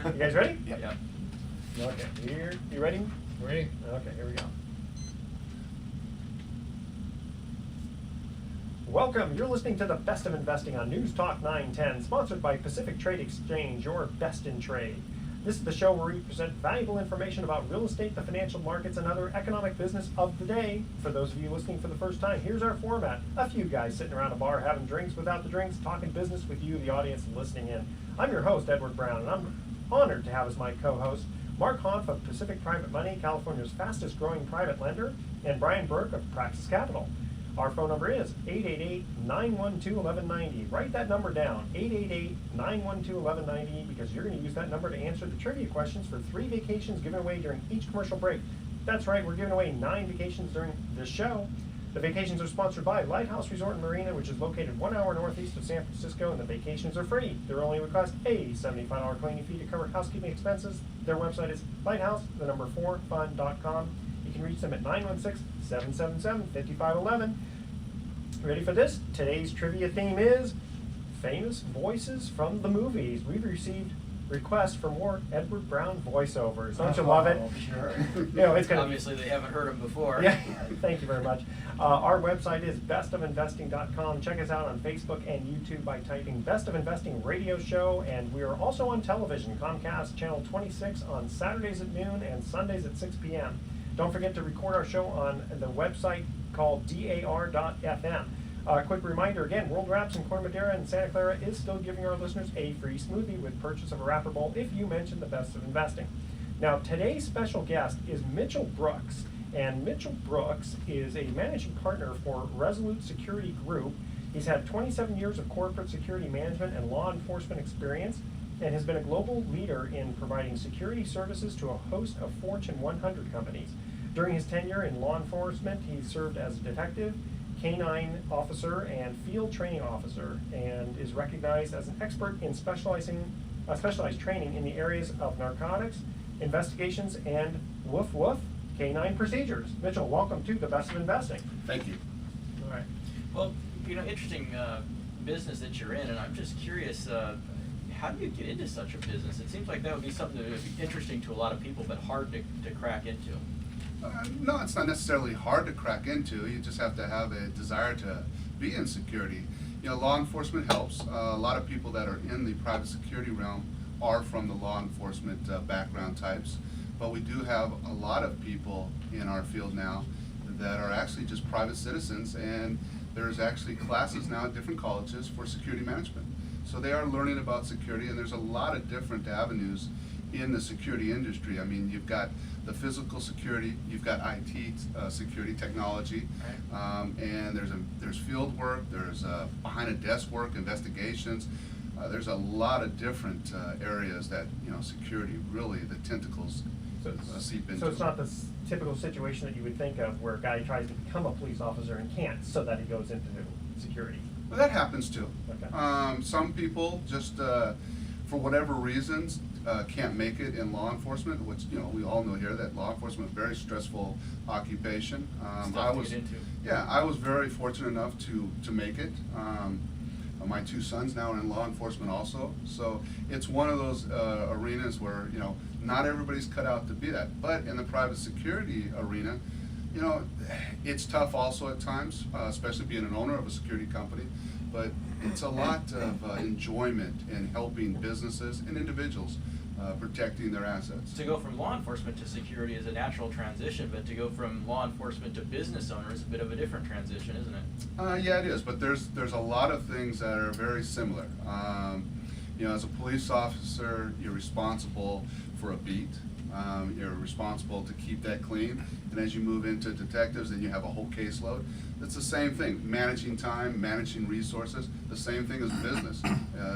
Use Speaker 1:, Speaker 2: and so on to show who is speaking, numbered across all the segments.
Speaker 1: You guys ready?
Speaker 2: Yep.
Speaker 3: Yeah.
Speaker 1: Okay, you ready?
Speaker 3: Ready?
Speaker 1: Okay, here we go. Welcome, you're listening to the Best of Investing on News Talk 910, sponsored by Pacific Trade Exchange, your best in trade. This is the show where we present valuable information about real estate, the financial markets, and other economic business of the day. For those of you listening for the first time, here's our format. A few guys sitting around a bar having drinks without the drinks, talking business with you, the audience, listening in. I'm your host, Edward Brown, and I'm honored to have as my co-host Mark Hanf of Pacific Private Money, California's fastest growing private lender, and Brian Burke of Praxis Capital. Our phone number is 888-912-1190. Write that number down, 888-912-1190, because you're going to use that number to answer the trivia questions for 3 vacations given away during each commercial break. That's right, we're giving away 9 vacations during this show. The vacations are sponsored by Lighthouse Resort and Marina, which is located 1 hour northeast of San Francisco, and the vacations are free. They're only request a $75 cleaning fee to cover housekeeping expenses. Their website is lighthouse4fun.com. You can reach them at 916-777-5511. Ready for this? Today's trivia theme is famous voices from the movies. We've received requests for more Edward Brown voiceovers. Don't you love it?
Speaker 2: Oh, sure.
Speaker 1: You know, it's gonna
Speaker 4: Obviously, they haven't heard him before.
Speaker 1: Yeah, thank you very much. Our website is bestofinvesting.com. Check us out on Facebook and YouTube by typing Best of Investing Radio Show, and we are also on television, Comcast Channel 26 on Saturdays at noon and Sundays at 6 p.m. Don't forget to record our show on the website called dar.fm. Quick reminder again, World Wraps in Corte Madera and Santa Clara is still giving our listeners a free smoothie with purchase of a wrapper bowl if you mention the Best of Investing. Now, today's special guest is Mitchell Brooks, and Mitchell Brooks is a managing partner for Resolute Security Group. He's had 27 years of corporate security management and law enforcement experience, and has been a global leader in providing security services to a host of Fortune 100 companies. During his tenure in law enforcement, he served as a detective, canine officer, and field training officer, and is recognized as an expert in specialized training in the areas of narcotics, investigations, and woof woof canine procedures. Mitchell, welcome to the Best of Investing.
Speaker 2: Thank you.
Speaker 4: All right. Well, interesting business that you're in, and I'm just curious, how do you get into such a business? It seems like that would be something that would be interesting to a lot of people, but hard to crack into.
Speaker 2: No, it's not necessarily hard to crack into. You just have to have a desire to be in security. You know, law enforcement helps. A lot of people that are in the private security realm are from the law enforcement background types, but we do have a lot of people in our field now that are actually just private citizens, and there's actually classes now at different colleges for security management. So they are learning about security, and there's a lot of different avenues in the security industry. I mean, you've got the physical security, you've got IT security technology, and there's field work, there's behind a desk work, investigations. There's a lot of different areas that, security really, the tentacles seep into.
Speaker 1: So it's not the typical situation that you would think of where a guy tries to become a police officer and can't, so that he goes into security.
Speaker 2: Well, that happens too.
Speaker 1: Okay.
Speaker 2: Some people just, for whatever reasons, can't make it in law enfortement, which we all know here that law enforcement is a very stressful occupation.
Speaker 4: Stuff to get into.
Speaker 2: Yeah, I was very fortunate enough to make it. My 2 sons now are in law enforcement also, so it's one of those arenas where not everybody's cut out to be that. But in the private security arena, it's tough also at times, especially being an owner of a security company. But it's a lot of enjoyment in helping businesses and individuals protecting their assets.
Speaker 4: To go from law enforcement to security is a natural transition, but to go from law enforcement to business owner is a bit of a different transition, isn't it?
Speaker 2: Yeah, it is, but there's a lot of things that are very similar. As a police officer, you're responsible for a beat. You're responsible to keep that clean, and as you move into detectives, then you have a whole caseload. It's the same thing, managing time, managing resources, the same thing as business,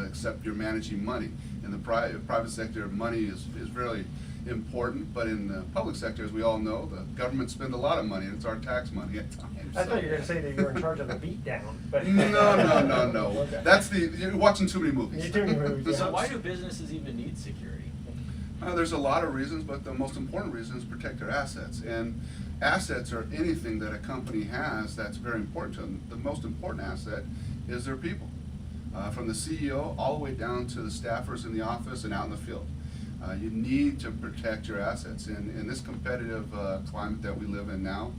Speaker 2: except you're managing money. In the private sector, money is really important, but in the public sector, as we all know, the government spends a lot of money, and it's our tax money at times.
Speaker 1: I thought you were going to say that you were in charge of the beatdown, but
Speaker 2: No.
Speaker 1: Okay.
Speaker 2: You're watching too many movies.
Speaker 1: You're too many movies,
Speaker 4: So
Speaker 1: yeah.
Speaker 4: why do businesses even need security?
Speaker 2: There's a lot of reasons, but the most important reason is protect their assets. And assets are anything that a company has that's very important to them. The most important asset is their people, from the CEO all the way down to the staffers in the office and out in the field. You need to protect your assets. In this competitive climate that we live in now,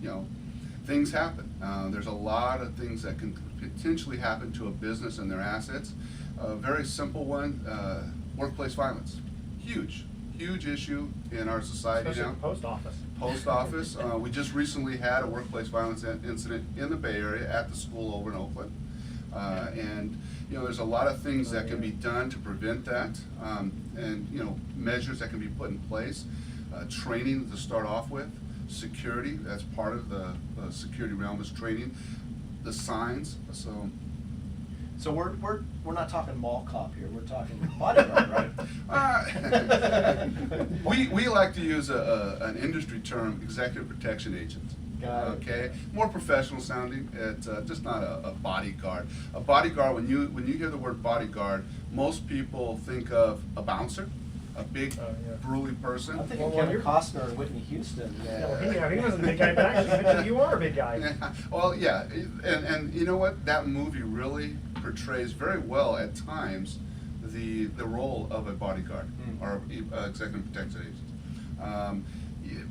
Speaker 2: you know, things happen. There's a lot of things that can potentially happen to a business and their assets. A very simple one, workplace violence. Huge issue in our society
Speaker 1: Especially
Speaker 2: now.
Speaker 1: the post office.
Speaker 2: Post office. We just recently had a workplace violence incident in the Bay Area at the school over in Oakland. And you know, there's a lot of things that can be done to prevent that, and you know, measures that can be put in place. Training to start off with, security. That's part of the security realm is training. The signs.
Speaker 3: So we're not talking mall cop here. We're talking bodyguard, right?
Speaker 2: We like to use an industry term, executive protection agent.
Speaker 3: Got it.
Speaker 2: Okay, more professional sounding. It's just not a bodyguard. A bodyguard, when you hear the word bodyguard, most people think of a bouncer, a big,
Speaker 1: yeah.
Speaker 2: burly person.
Speaker 3: I'm thinking
Speaker 1: Well,
Speaker 3: Kevin
Speaker 1: you're-
Speaker 3: Costner and Whitney Houston.
Speaker 1: Yeah, he wasn't a big guy, but actually, Mitchell, you are a big guy.
Speaker 2: Yeah. Well, yeah, and you know what? That movie really portrays very well at times the role of a bodyguard or executive protection agent.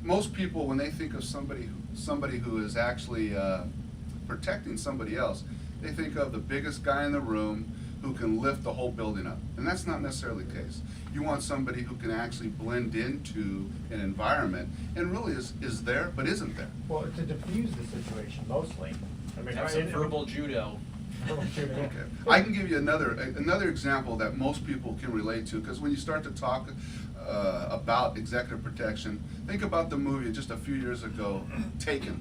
Speaker 2: Most people, when they think of somebody who is actually protecting somebody else, they think of the biggest guy in the room who can lift the whole building up, and that's not necessarily the case. You want somebody who can actually blend into an environment and really is there but isn't there.
Speaker 1: Well, to diffuse the situation mostly. I mean,
Speaker 4: Have some verbal judo.
Speaker 1: verbal shooting.
Speaker 2: Okay. I can give you another example that most people can relate to, because when you start to talk about executive protection, think about the movie just a few years ago, Taken.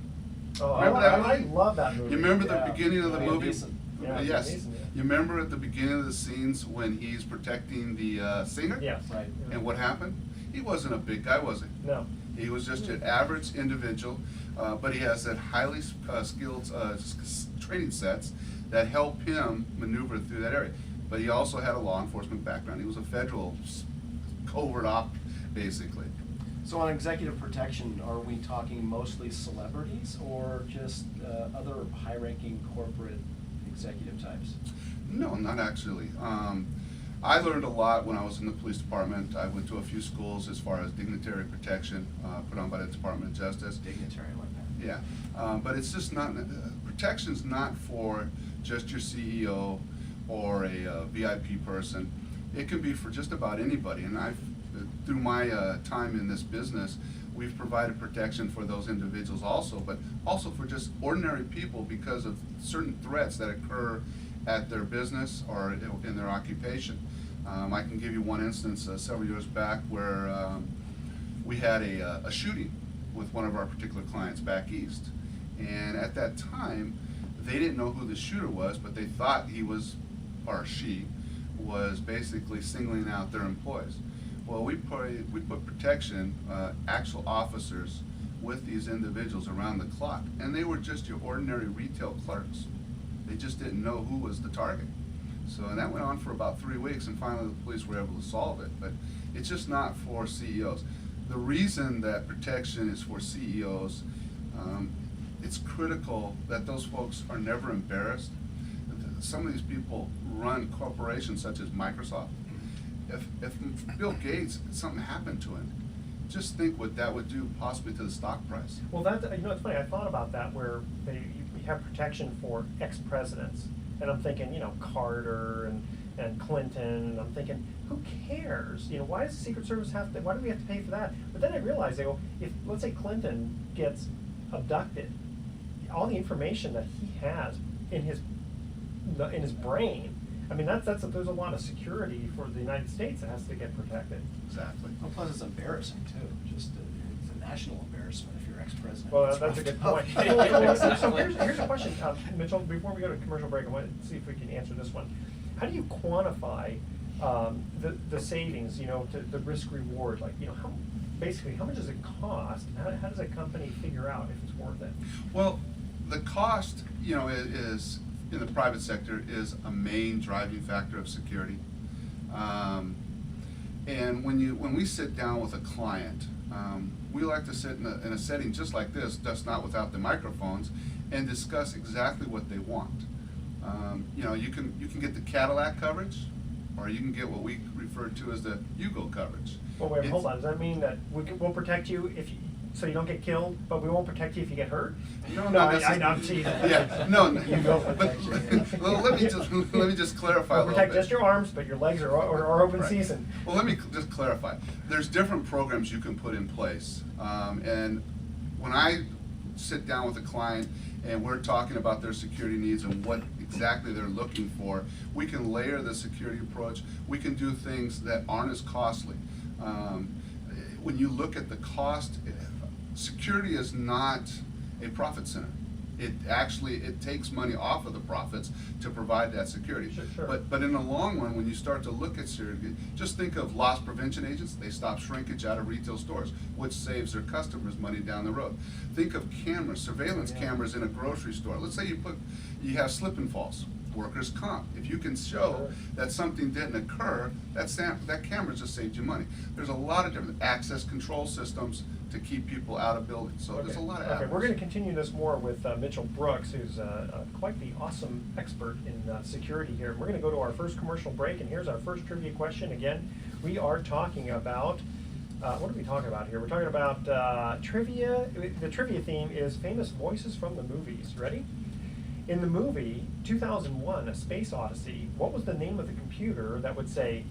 Speaker 1: Oh,
Speaker 2: Remember that
Speaker 1: I
Speaker 2: movie?
Speaker 1: love that movie.
Speaker 2: You remember
Speaker 3: Yeah.
Speaker 2: the beginning of the
Speaker 3: Liam
Speaker 2: movie?
Speaker 3: Neeson.
Speaker 1: Yeah,
Speaker 2: Yes.
Speaker 1: Liam Neeson, yeah.
Speaker 2: You remember at the beginning of the scenes when he's protecting the singer?
Speaker 1: Yes.
Speaker 3: Right.
Speaker 2: And what happened? He wasn't a big guy, was he?
Speaker 1: No.
Speaker 2: He was just an average individual, but he has that highly skilled training sets that help him maneuver through that area. But he also had a law enforcement background. He was a federal covert op, basically.
Speaker 3: So on executive protection, are we talking mostly celebrities or just other high-ranking corporate executive types?
Speaker 2: No, not actually. I learned a lot when I was in the police department. I went to a few schools as far as dignitary protection put on by the Department of Justice.
Speaker 3: Dignitary, I like that.
Speaker 2: Yeah, but it's just not, protection's not for just your CEO or a VIP person. It can be for just about anybody, and through my time in this business, we've provided protection for those individuals also, but also for just ordinary people because of certain threats that occur at their business or in their occupation. I can give you one instance several years back where we had a shooting with one of our particular clients back east. And at that time, they didn't know who the shooter was, but they thought he was, or she, was basically singling out their employees. Well, we put protection, actual officers with these individuals around the clock, and they were just your ordinary retail clerks. They just didn't know who was the target. So, and that went on for about 3 weeks, and finally the police were able to solve it. But it's just not for CEOs. The reason that protection is for CEOs, it's critical that those folks are never embarrassed. Some of these people run corporations such as Microsoft. If Bill Gates, something happened to him, just think what that would do possibly to the stock price.
Speaker 1: Well, it's funny. I thought about that where you have protection for ex-presidents, and I'm thinking, Carter and Clinton, and I'm thinking, who cares? Why does the Secret Service why do we have to pay for that? But then I realized, if let's say Clinton gets abducted, all the information that he has in his brain, I mean, there's a lot of security for the United States that has to get protected.
Speaker 2: Exactly.
Speaker 3: Well, plus it's embarrassing too, just it's a national embarrassment if you're ex-president.
Speaker 1: Well,
Speaker 3: It's
Speaker 1: that's a
Speaker 3: rough
Speaker 1: good
Speaker 3: stuff.
Speaker 1: point. So here's a question, Mitchell, before we go to commercial break, I want to see if we can answer this one. How do you quantify the savings, the risk reward? Like, how much does it cost? How does a company figure out if it's worth it?
Speaker 2: Well, the cost, is in the private sector is a main driving factor of security. And when we sit down with a client, we like to sit in a setting just like this, just not without the microphones, and discuss exactly what they want. You can get the Cadillac coverage, or you can get what we refer to as the Hugo coverage.
Speaker 1: Well, wait,
Speaker 2: It's-
Speaker 1: hold on. Does that mean that we'll protect you if you, so you don't get killed, but we won't protect you if you get hurt?
Speaker 2: No,
Speaker 1: No,
Speaker 2: not
Speaker 1: I'm
Speaker 2: necessarily.
Speaker 1: teasing.
Speaker 2: Yeah, no,
Speaker 1: You go
Speaker 2: but,
Speaker 1: protection.
Speaker 2: well, let me just clarify a
Speaker 1: We'll
Speaker 2: little
Speaker 1: protect
Speaker 2: bit.
Speaker 1: just your arms, but your legs are open
Speaker 2: Right.
Speaker 1: season.
Speaker 2: Well, let me just clarify. There's different programs you can put in place. And when I sit down with a client and we're talking about their security needs and what exactly they're looking for, we can layer the security approach. We can do things that aren't as costly. When you look at the cost, security is not a profit center. It takes money off of the profits to provide that security.
Speaker 1: Sure.
Speaker 2: But in the long run, when you start to look at security, just think of loss prevention agents. They stop shrinkage out of retail stores, which saves their customers money down the road. Think of cameras, surveillance cameras in a grocery store. Let's say you have slip and falls, workers' comp. If you can show
Speaker 1: Sure.
Speaker 2: that something didn't occur, that camera just saved you money. There's a lot of different access control systems to keep people out of buildings. So there's a lot of
Speaker 1: Okay, we're
Speaker 2: avenues.
Speaker 1: going to continue this more with Mitchell Brooks, who's quite the awesome expert in security here. We're going to go to our first commercial break, and here's our first trivia question. Again, we are talking about, what are we talking about here? We're talking about trivia. The trivia theme is famous voices from the movies. Ready? In the movie 2001, A Space Odyssey, what was the name of the computer that would say,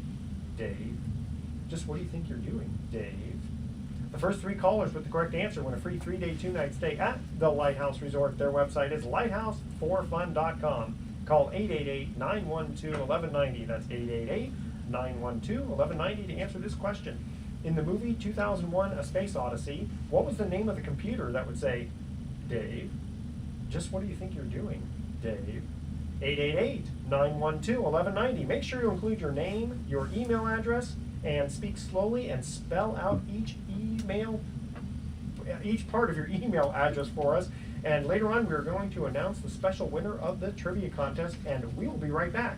Speaker 1: Dave, just what do you think you're doing, Dave? The first 3 callers with the correct answer win a free 3-day, 2-night stay at the Lighthouse Resort. Their website is lighthouse4fun.com. Call 888-912-1190. That's 888-912-1190 to answer this question. In the movie 2001, A Space Odyssey, what was the name of the computer that would say, Dave, just what do you think you're doing, Dave? 888-912-1190. Make sure to include your name, your email address, and speak slowly and spell out each part of your email address for us. And later on, we're going to announce the special winner of the trivia contest, and we will be right back.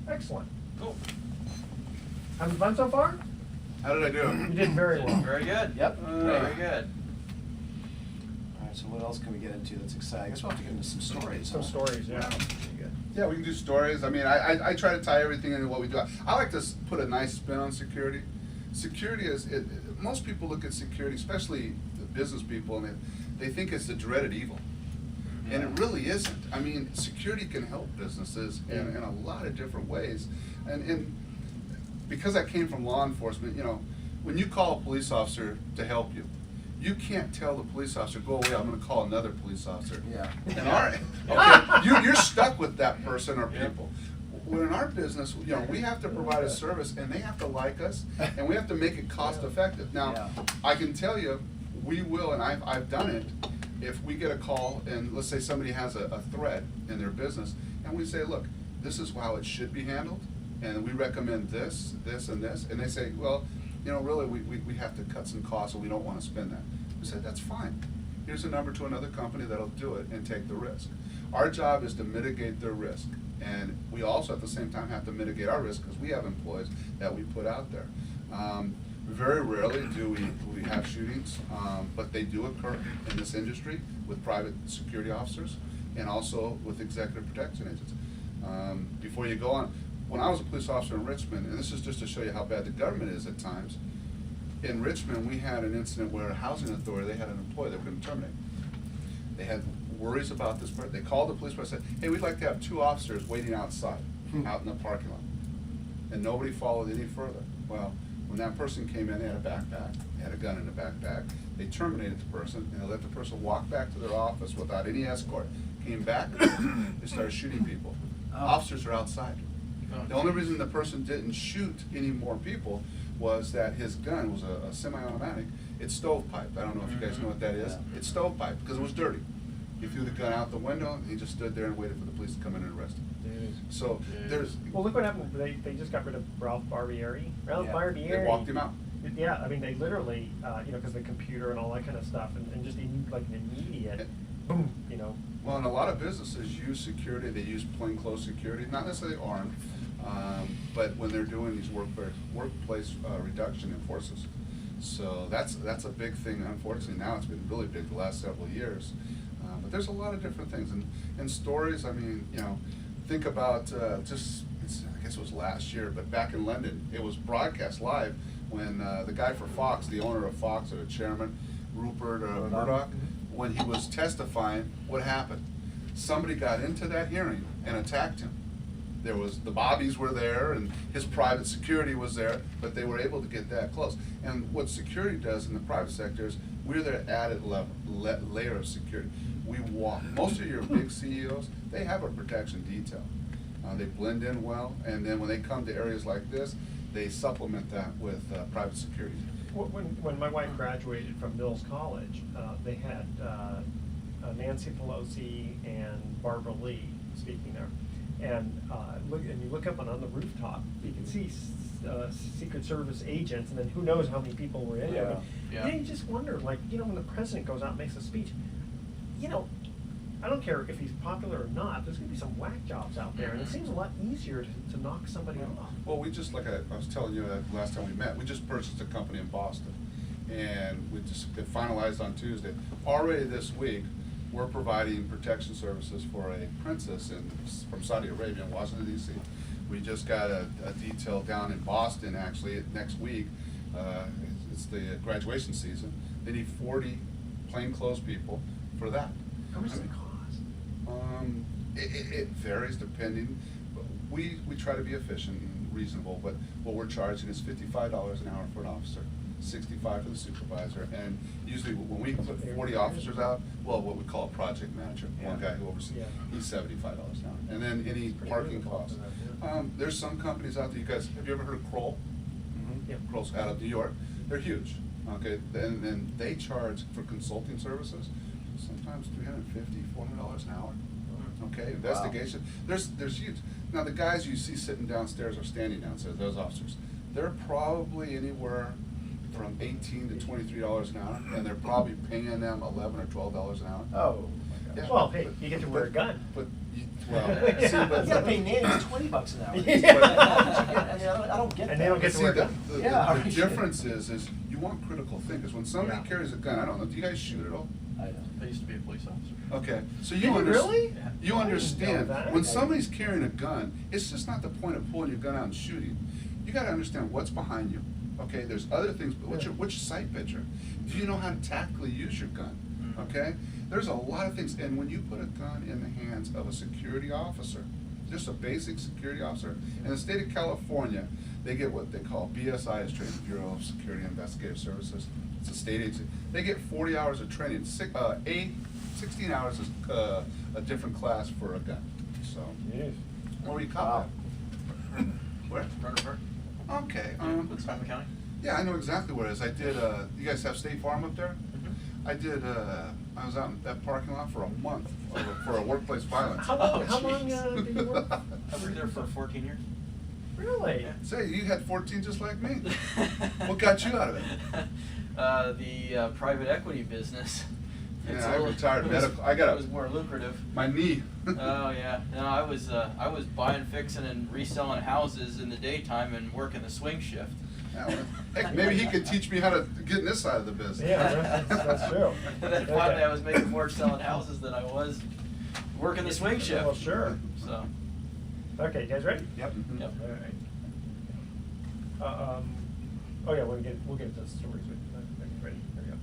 Speaker 1: Excellent.
Speaker 4: Cool.
Speaker 1: Having fun so far?
Speaker 2: How did I do?
Speaker 1: You did very well.
Speaker 4: Very good.
Speaker 3: Yep.
Speaker 4: Very good.
Speaker 3: All right, so what else can we get into that's exciting? I guess we'll have to get into some stories.
Speaker 1: Some
Speaker 3: huh?
Speaker 1: stories, yeah.
Speaker 3: Very good.
Speaker 2: Yeah, we can do stories. I mean, I try to tie everything into what we do. I like to put a nice spin on security. Security most people look at security, especially the business people, and they think it's the dreaded evil. And it really isn't. I mean, security can help businesses in a lot of different ways. And because I came from law enforcement, when you call a police officer to help you, you can't tell the police officer, go away, I'm gonna call another police officer.
Speaker 3: Yeah.
Speaker 2: You're stuck with that person or people. When in our business, we have to provide a service and they have to like us and we have to make it cost effective. Now,
Speaker 3: Yeah.
Speaker 2: I can tell you, we will, and I've done it, if we get a call and let's say somebody has a threat in their business and we say, look, this is how it should be handled and we recommend this, this, and this, and they say, well, really, we have to cut some costs and we don't want to spend that. We said, that's fine. Here's a number to another company that'll do it and take the risk. Our job is to mitigate their risk. And we also at the same time have to mitigate our risk because we have employees that we put out there. Very rarely do we have shootings, but they do occur in this industry with private security officers and also with executive protection agents. Before you go on, when I was a police officer in Richmond, and this is just to show you how bad the government is at times, in Richmond we had an incident where a housing authority, they had an employee they were going to terminate. They had worries about this person. They called the police department and said, hey, we'd like to have 2 officers waiting outside, out in the parking lot. And nobody followed any further. Well, when that person came in, they had a backpack, they had a gun in the backpack. They terminated the person and they let the person walk back to their office without any escort. Came back, they started shooting people. Officers are outside. The only reason the person didn't shoot any more people was that his gun was a semi-automatic. It's stovepiped. I don't know if you guys know what that is.
Speaker 3: Yeah.
Speaker 2: It's stovepiped because it was dirty. He threw the gun out the window and he just stood there and waited for the police to come in and arrest him. So there's,
Speaker 1: Well, look what happened. They just got rid of Ralph Barbieri. Ralph
Speaker 3: Yeah.
Speaker 1: Barbieri.
Speaker 2: they walked him out.
Speaker 1: Yeah, I mean, they literally, because the computer and all that kind of stuff, and just like an immediate boom,
Speaker 2: Well, and a lot of businesses use security, they use plainclothes security, not necessarily armed, but when they're doing these workplace reduction in forces. So that's a big thing, unfortunately. Now it's been really big the last several years. But there's a lot of different things, and stories, I mean, you know, think about I guess it was last year, but back in London, it was broadcast live when the guy for Fox, the owner of Fox, or the chairman, Rupert Murdoch, when he was testifying, what happened? Somebody got into that hearing and attacked him. There was, the Bobbies were there and his private security was there, but they were able to get that close. And what security does in the private sector is we're their added layer of security. We walk, most of your big CEOs, they have a protection detail. They blend in well, and then when they come to areas like this, they supplement that with private security.
Speaker 1: When my wife graduated from Mills College, they had Nancy Pelosi and Barbara Lee speaking there. And you look up and on the rooftop, you can see Secret Service agents, and then who knows how many people were in there. But
Speaker 4: Yeah.
Speaker 1: you just wonder, like, you know, when the president goes out and makes a speech, you know, I don't care if he's popular or not, there's gonna be some whack jobs out there, and it seems a lot easier to knock somebody off.
Speaker 2: Well, we just, like I was telling you that last time we met, we just purchased a company in Boston. And we just, it finalized on Tuesday. Already this week, we're providing protection services for a princess from Saudi Arabia in Washington DC. We just got a detail down in Boston actually next week. It's the graduation season. They need 40 plainclothes people for that.
Speaker 1: How much does it cost?
Speaker 2: It varies depending, but we try to be efficient and reasonable, but what we're charging is $55 an hour for an officer, $65 for the supervisor, and usually when we put 40 officers out, well, what we call a project manager, one guy who oversees, he's $75 an hour. And then any parking costs. There's some companies out there, you guys, have you ever heard of Kroll?
Speaker 1: Yeah.
Speaker 2: Kroll's out of New York, they're huge, okay, and they charge for consulting services, sometimes $350, $400 an hour. Okay, investigation, there's huge. Now, the guys you see sitting downstairs or standing downstairs, those officers, they're probably anywhere from $18 to $23 an hour, and they're probably paying them $11 or $12 an hour.
Speaker 3: Oh,
Speaker 2: Yeah.
Speaker 1: Well, hey, you get to wear a gun.
Speaker 2: But,
Speaker 1: Yeah.
Speaker 2: see, but.
Speaker 3: You gotta pay nannies $20 an hour.
Speaker 1: Yeah.
Speaker 3: I don't get that.
Speaker 1: And they don't get to
Speaker 2: See,
Speaker 1: wear a
Speaker 2: the,
Speaker 1: gun.
Speaker 2: the,
Speaker 3: Yeah.
Speaker 2: the difference is you want critical thinkers. When somebody
Speaker 1: Yeah.
Speaker 2: carries a gun, I don't know, do you guys shoot at all?
Speaker 3: I know.
Speaker 4: I used to be a police officer.
Speaker 2: Okay, so
Speaker 1: Did
Speaker 2: you
Speaker 1: you
Speaker 2: understand.
Speaker 1: really?
Speaker 2: You
Speaker 1: I didn't know
Speaker 2: understand,
Speaker 1: that.
Speaker 2: when somebody's carrying a gun, it's just not the point of pulling your gun out and shooting. You gotta understand what's behind you. Okay, there's other things, but what's your sight picture? Do you know how to tactically use your gun? Okay? There's a lot of things, and when you put a gun in the hands of a security officer, just a basic security officer, in the state of California, they get what they call BSI, is training, Bureau of Security Investigative Services. It's a state agency. They get 40 hours of training. 16 hours is a different class for a gun. So,
Speaker 1: Jeez.
Speaker 2: where were you caught at? Where?
Speaker 4: Rutherford?
Speaker 2: Okay.
Speaker 4: Sonoma County?
Speaker 2: Yeah, I know exactly where it is. I did. You guys have State Farm up there?
Speaker 4: Mhm.
Speaker 2: I did. I was out in that parking lot for a month for a workplace violence.
Speaker 1: How long,
Speaker 4: Oh,
Speaker 1: how long
Speaker 4: jeez.
Speaker 1: did you work?
Speaker 4: I worked there for 14 years.
Speaker 1: Really?
Speaker 4: Yeah.
Speaker 2: Say, you had 14 just like me. What got you out of it?
Speaker 4: The private equity business.
Speaker 2: Yeah,
Speaker 4: It's a
Speaker 2: I
Speaker 4: little-
Speaker 2: retired
Speaker 4: it was-
Speaker 2: medical. I got
Speaker 4: It was more lucrative.
Speaker 2: my knee.
Speaker 4: Oh yeah, no, I was buying, fixing, and reselling houses in the daytime and working the swing shift.
Speaker 2: Yeah, well, heck, maybe he could teach me how to get in this side of the business.
Speaker 1: Yeah, that's true.
Speaker 4: And then finally, I was making more selling houses than I was working the swing shift.
Speaker 1: Well, sure.
Speaker 4: So,
Speaker 1: Okay, you guys ready?
Speaker 3: Yep.
Speaker 4: yep.
Speaker 1: All right. Oh yeah, we'll get into the stories. Ready? Here we go.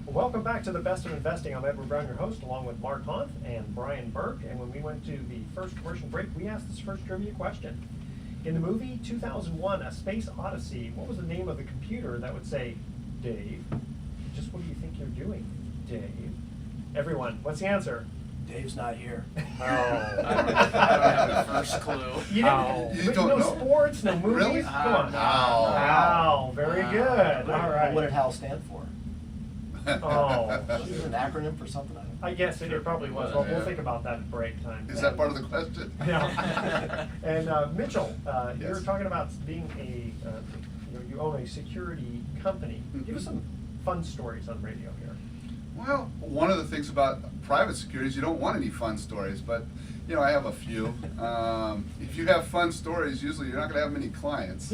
Speaker 1: Well, welcome back to the Best of Investing. I'm Edward Brown, your host, along with Mark Hunt and Brian Burke. And when we went to the first commercial break, we asked this first trivia question. In the movie 2001, A Space Odyssey, what was the name of the computer that would say, Dave, just what do you think you're doing, Dave? Everyone, what's the answer?
Speaker 3: Dave's not here.
Speaker 1: Oh.
Speaker 4: I don't have the first clue.
Speaker 1: You didn't,
Speaker 2: You don't
Speaker 1: no
Speaker 2: know?
Speaker 1: sports, no movies?
Speaker 2: Really?
Speaker 1: Come on.
Speaker 4: No.
Speaker 1: Wow, very good. All right.
Speaker 3: What did HAL stand for?
Speaker 1: Oh.
Speaker 3: Was it an acronym for something? I don't know.
Speaker 1: I guess it probably was. Well, we'll think about that at break time.
Speaker 2: Is that part of the question?
Speaker 1: Yeah. And Mitchell, you were
Speaker 2: Yes.
Speaker 1: talking about being you own a security company. Give us some fun stories on radio here.
Speaker 2: Well, one of the things about private security is you don't want any fun stories, but You know, I have a few. If you have fun stories, usually you're not going to have many clients.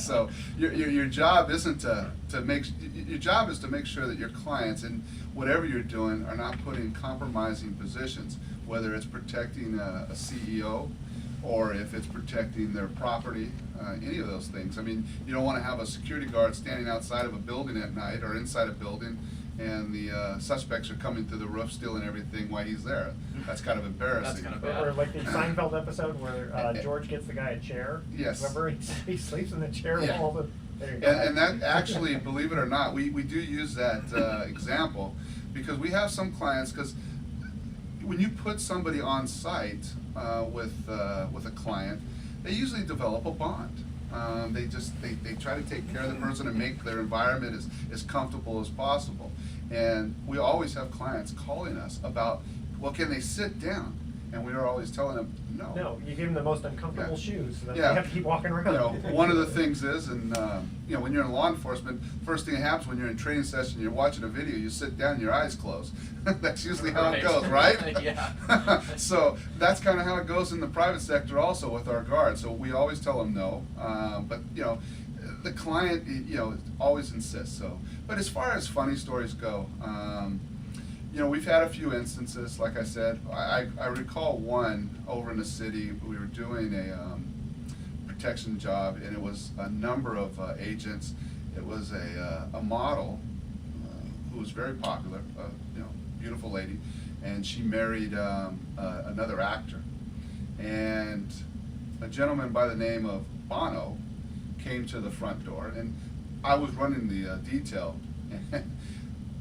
Speaker 2: So your job isn't to make, your job is to make sure that your clients, in whatever you're doing, are not put in compromising positions, whether it's protecting a CEO or if it's protecting their property, any of those things. I mean, you don't want to have a security guard standing outside of a building at night or inside a building and the suspects are coming through the roof stealing everything while he's there. That's kind of embarrassing.
Speaker 4: That's kind of bad.
Speaker 1: Or like the Seinfeld episode where George gets the guy a chair.
Speaker 2: Yes.
Speaker 1: Remember, he sleeps in the chair
Speaker 2: Yeah.
Speaker 1: while the. There you go.
Speaker 2: And that actually, believe it or not, we do use that example because we have some clients, because when you put somebody on site with a client, they usually develop a bond. They try to take care of the person and make their environment as comfortable as possible. And we always have clients calling us about, well, can they sit down? And we are always telling them, no.
Speaker 1: No, you give them the most uncomfortable
Speaker 2: Yeah.
Speaker 1: shoes, so that
Speaker 2: Yeah.
Speaker 1: they have to keep walking around.
Speaker 2: You know, one of the things is, and you know, when you're in law enforcement, first thing that happens when you're in training session, you're watching a video, you sit down, your eyes close. That's usually how it
Speaker 4: Right.
Speaker 2: goes, right?
Speaker 4: Yeah.
Speaker 2: So that's kind of how it goes in the private sector also with our guards. So we always tell them no, but you know, the client, you know, always insists. So, but as far as funny stories go, you know, we've had a few instances. Like I said, I recall one over in the city. We were doing a protection job, and it was a number of agents. It was a model who was very popular, you know, beautiful lady, and she married another actor. And a gentleman by the name of Bono came to the front door, and I was running the detail.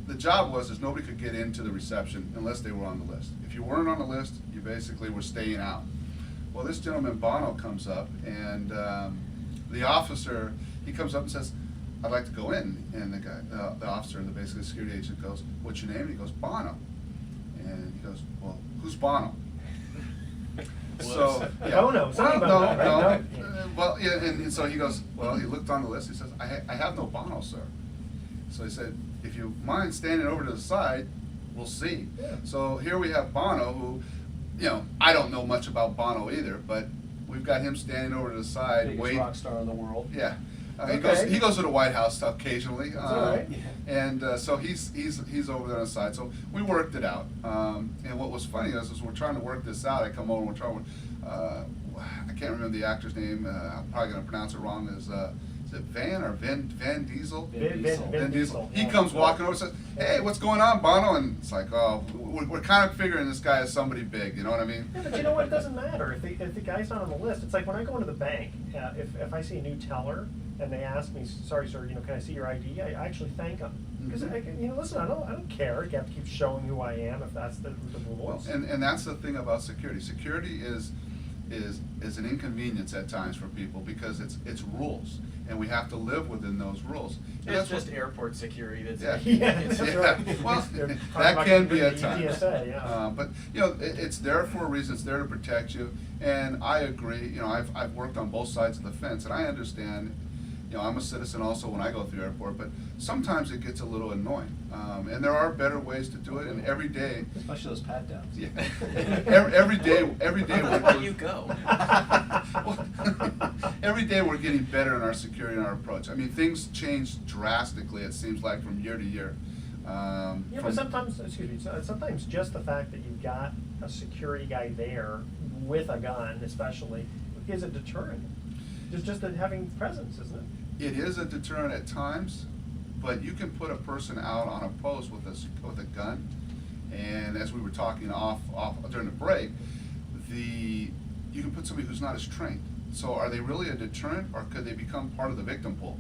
Speaker 2: The job was nobody could get into the reception unless they were on the list. If you weren't on the list, you basically were staying out. Well, this gentleman, Bono, comes up, and the officer, he comes up and says, I'd like to go in. And the guy, the officer, basically the security agent goes, what's your name? And he goes, Bono. And he goes, well, who's Bono? So, yeah.
Speaker 1: Bono, something about that, right?
Speaker 2: No.
Speaker 1: No.
Speaker 2: Well, yeah, and so he goes, well, he looked on the list, he says, I have no Bono, sir. So he said, if you mind standing over to the side, we'll see.
Speaker 1: Yeah.
Speaker 2: So here we have Bono, who, you know, I don't know much about Bono either, but we've got him standing over to the side,
Speaker 3: Biggest
Speaker 2: waiting.
Speaker 3: rock star in the world.
Speaker 2: Yeah.
Speaker 1: Okay.
Speaker 2: He goes to the White House occasionally.
Speaker 1: That's all right.
Speaker 2: And so he's over there on the side. So we worked it out. And what was funny is we're trying to work this out. I come over and we're trying to, I can't remember the actor's name. I'm probably going to pronounce it wrong. Is it Van Diesel?
Speaker 1: Vin Diesel.
Speaker 2: He
Speaker 1: Yeah.
Speaker 2: comes walking over and says, hey, what's going on, Bono? And it's like, oh, we're kind of figuring this guy is somebody big, you know what I mean?
Speaker 1: Yeah, but you know what? It doesn't matter if the guy's not on the list. It's like when I go into the bank. If I see a new teller and they ask me, "Sorry, sir, you know, can I see your ID?" I actually thank them because you know, listen, I don't care. You have to keep showing who I am if that's the rules.
Speaker 2: Well, and that's the thing about security. Security is an inconvenience at times for people because it's rules, and we have to live within those rules. And
Speaker 4: It's
Speaker 2: that's
Speaker 4: just
Speaker 2: what-
Speaker 4: airport security that's.
Speaker 2: Yeah.
Speaker 1: Yeah, that's
Speaker 2: Yeah.
Speaker 1: right.
Speaker 2: Well,
Speaker 1: They're talking
Speaker 2: that
Speaker 1: about
Speaker 2: can be
Speaker 1: the
Speaker 2: at times.
Speaker 1: TSA, yeah.
Speaker 2: But you know, it's there for a reason. It's there to protect you. And I agree. You know, I've worked on both sides of the fence, and I understand. You know, I'm a citizen also when I go through the airport, but sometimes it gets a little annoying. And there are better ways to do it. And every day,
Speaker 3: Especially those pat downs.
Speaker 2: yeah, every day
Speaker 4: Where do you go?
Speaker 2: Well, every day we're getting better in our security and our approach. I mean, things change drastically, it seems like, from year to year.
Speaker 1: Yeah, but sometimes, sometimes just the fact that you've got a security guy there with a gun, especially, is a deterrent. Just that having presence, isn't it?
Speaker 2: It is a deterrent at times, but you can put a person out on a post with a gun, and as we were talking off during the break, you can put somebody who's not as trained. So are they really a deterrent, or could they become part of the victim pool?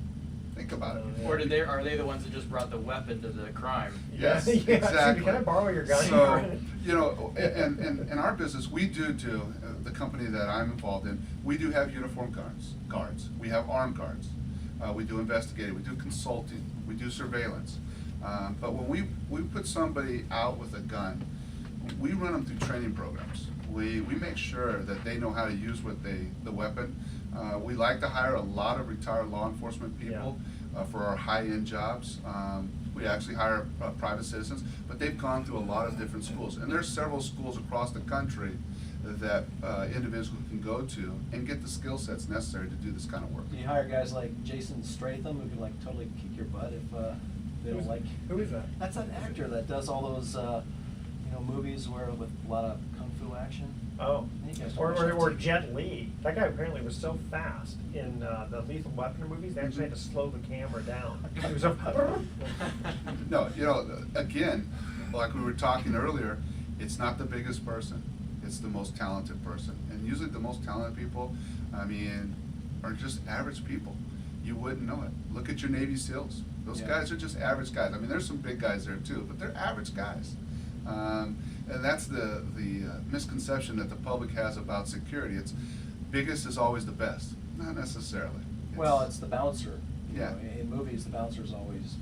Speaker 2: Think about it.
Speaker 4: Or are they the ones that just brought the weapon to the crime?
Speaker 2: Yes,
Speaker 1: Yeah,
Speaker 2: exactly.
Speaker 1: Can I borrow your gun?
Speaker 2: So, you know, and in our business, we do the company that I'm involved in, we do have uniformed guards. We have armed guards. We do investigating, we do consulting, we do surveillance. But when we put somebody out with a gun, we run them through training programs. We make sure that they know how to use the weapon. We like to hire a lot of retired law enforcement people for our high-end jobs. We We actually hire private citizens, but they've gone through a lot of different schools. And there's several schools across the country that individuals can go to and get the skill sets necessary to do this kind of work.
Speaker 3: Can you hire guys like Jason Stratham who can like totally kick your butt if they don't like?
Speaker 1: Who is that?
Speaker 3: That's that actor that does all those movies where with a lot of kung fu action.
Speaker 1: Oh,
Speaker 3: You guys
Speaker 1: or,
Speaker 3: don't
Speaker 1: or,
Speaker 3: watch
Speaker 1: or
Speaker 3: that.
Speaker 1: Jet Li. That guy apparently was so fast in the Lethal Weapon movies, they actually had to slow the camera down. He was so
Speaker 2: No, again, like we were talking earlier, it's not the biggest person, it's the most talented person. And usually the most talented people, are just average people. You wouldn't know it. Look at your Navy SEALs. Those
Speaker 3: Yeah.
Speaker 2: guys are just average guys. There's some big guys there too, but they're average guys. And that's the misconception that the public has about security. It's biggest is always the best. Not necessarily.
Speaker 3: Well, it's the bouncer. You
Speaker 2: Yeah.
Speaker 3: know, in movies, the bouncer's always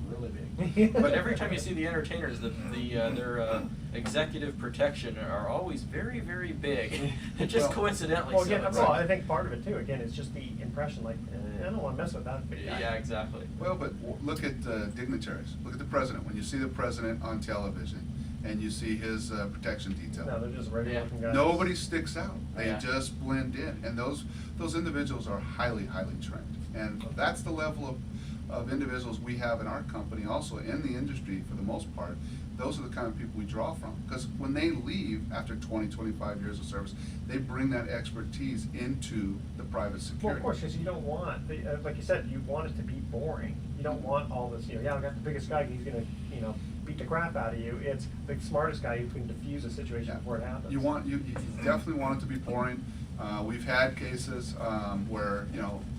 Speaker 3: really big.
Speaker 4: But every time you see the entertainers, their executive protection are always very, very big. Just
Speaker 2: Well-
Speaker 4: coincidentally.
Speaker 1: Well,
Speaker 4: so
Speaker 1: again,
Speaker 4: it's-
Speaker 1: well, I think part of it too, again, is just the impression, like, I don't wanna mess with that big guy.
Speaker 4: Yeah, exactly.
Speaker 2: Well, but look at dignitaries. Look at the president. When you see the president on television and you see his protection detail,
Speaker 1: No, they're just regular looking guys.
Speaker 2: nobody sticks out. They
Speaker 4: Yeah.
Speaker 2: just blend in, and those individuals are highly, highly trained. And that's the level of individuals we have in our company, also in the industry for the most part. Those are the kind of people we draw from, because when they leave after 20, 25 years of service, they bring that expertise into the private
Speaker 1: Well,
Speaker 2: security.
Speaker 1: of course, because you don't want, like you said, you want it to be boring. You don't want all this, yeah, I got the biggest guy, he's gonna, beat the crap out of you. It's the smartest guy who can diffuse a situation
Speaker 2: Yeah.
Speaker 1: before it happens.
Speaker 2: You definitely want it to be boring. We've had cases where,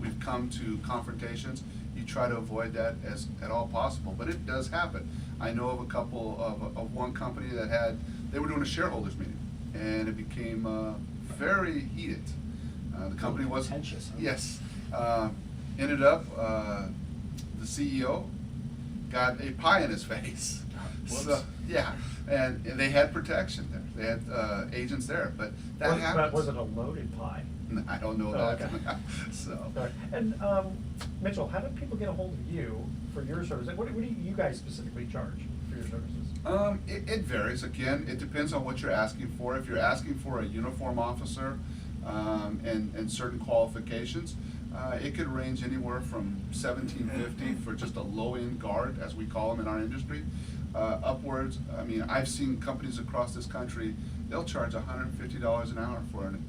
Speaker 2: we've come to confrontations. You try to avoid that at all possible, but it does happen. I know of a couple of one company they were doing a shareholders meeting, and it became very heated. The company was.
Speaker 3: Contentious, huh?
Speaker 2: Yes. Ended up, the CEO got a pie in his face. So,
Speaker 3: Whoops.
Speaker 2: yeah, and they had protection there. They had agents there, but that happens.
Speaker 1: Was it a loaded pie?
Speaker 2: I don't know
Speaker 1: Oh,
Speaker 2: that.
Speaker 1: okay.
Speaker 2: So.
Speaker 1: All right. And, Mitchell, how do people get a hold of you for your service? What do you guys specifically charge for your services?
Speaker 2: It varies. Again, it depends on what you're asking for. If you're asking for a uniform officer and certain qualifications, it could range anywhere from $17.50 for just a low-end guard, as we call them in our industry, upwards. I've seen companies across this country, they'll charge $150 an hour for an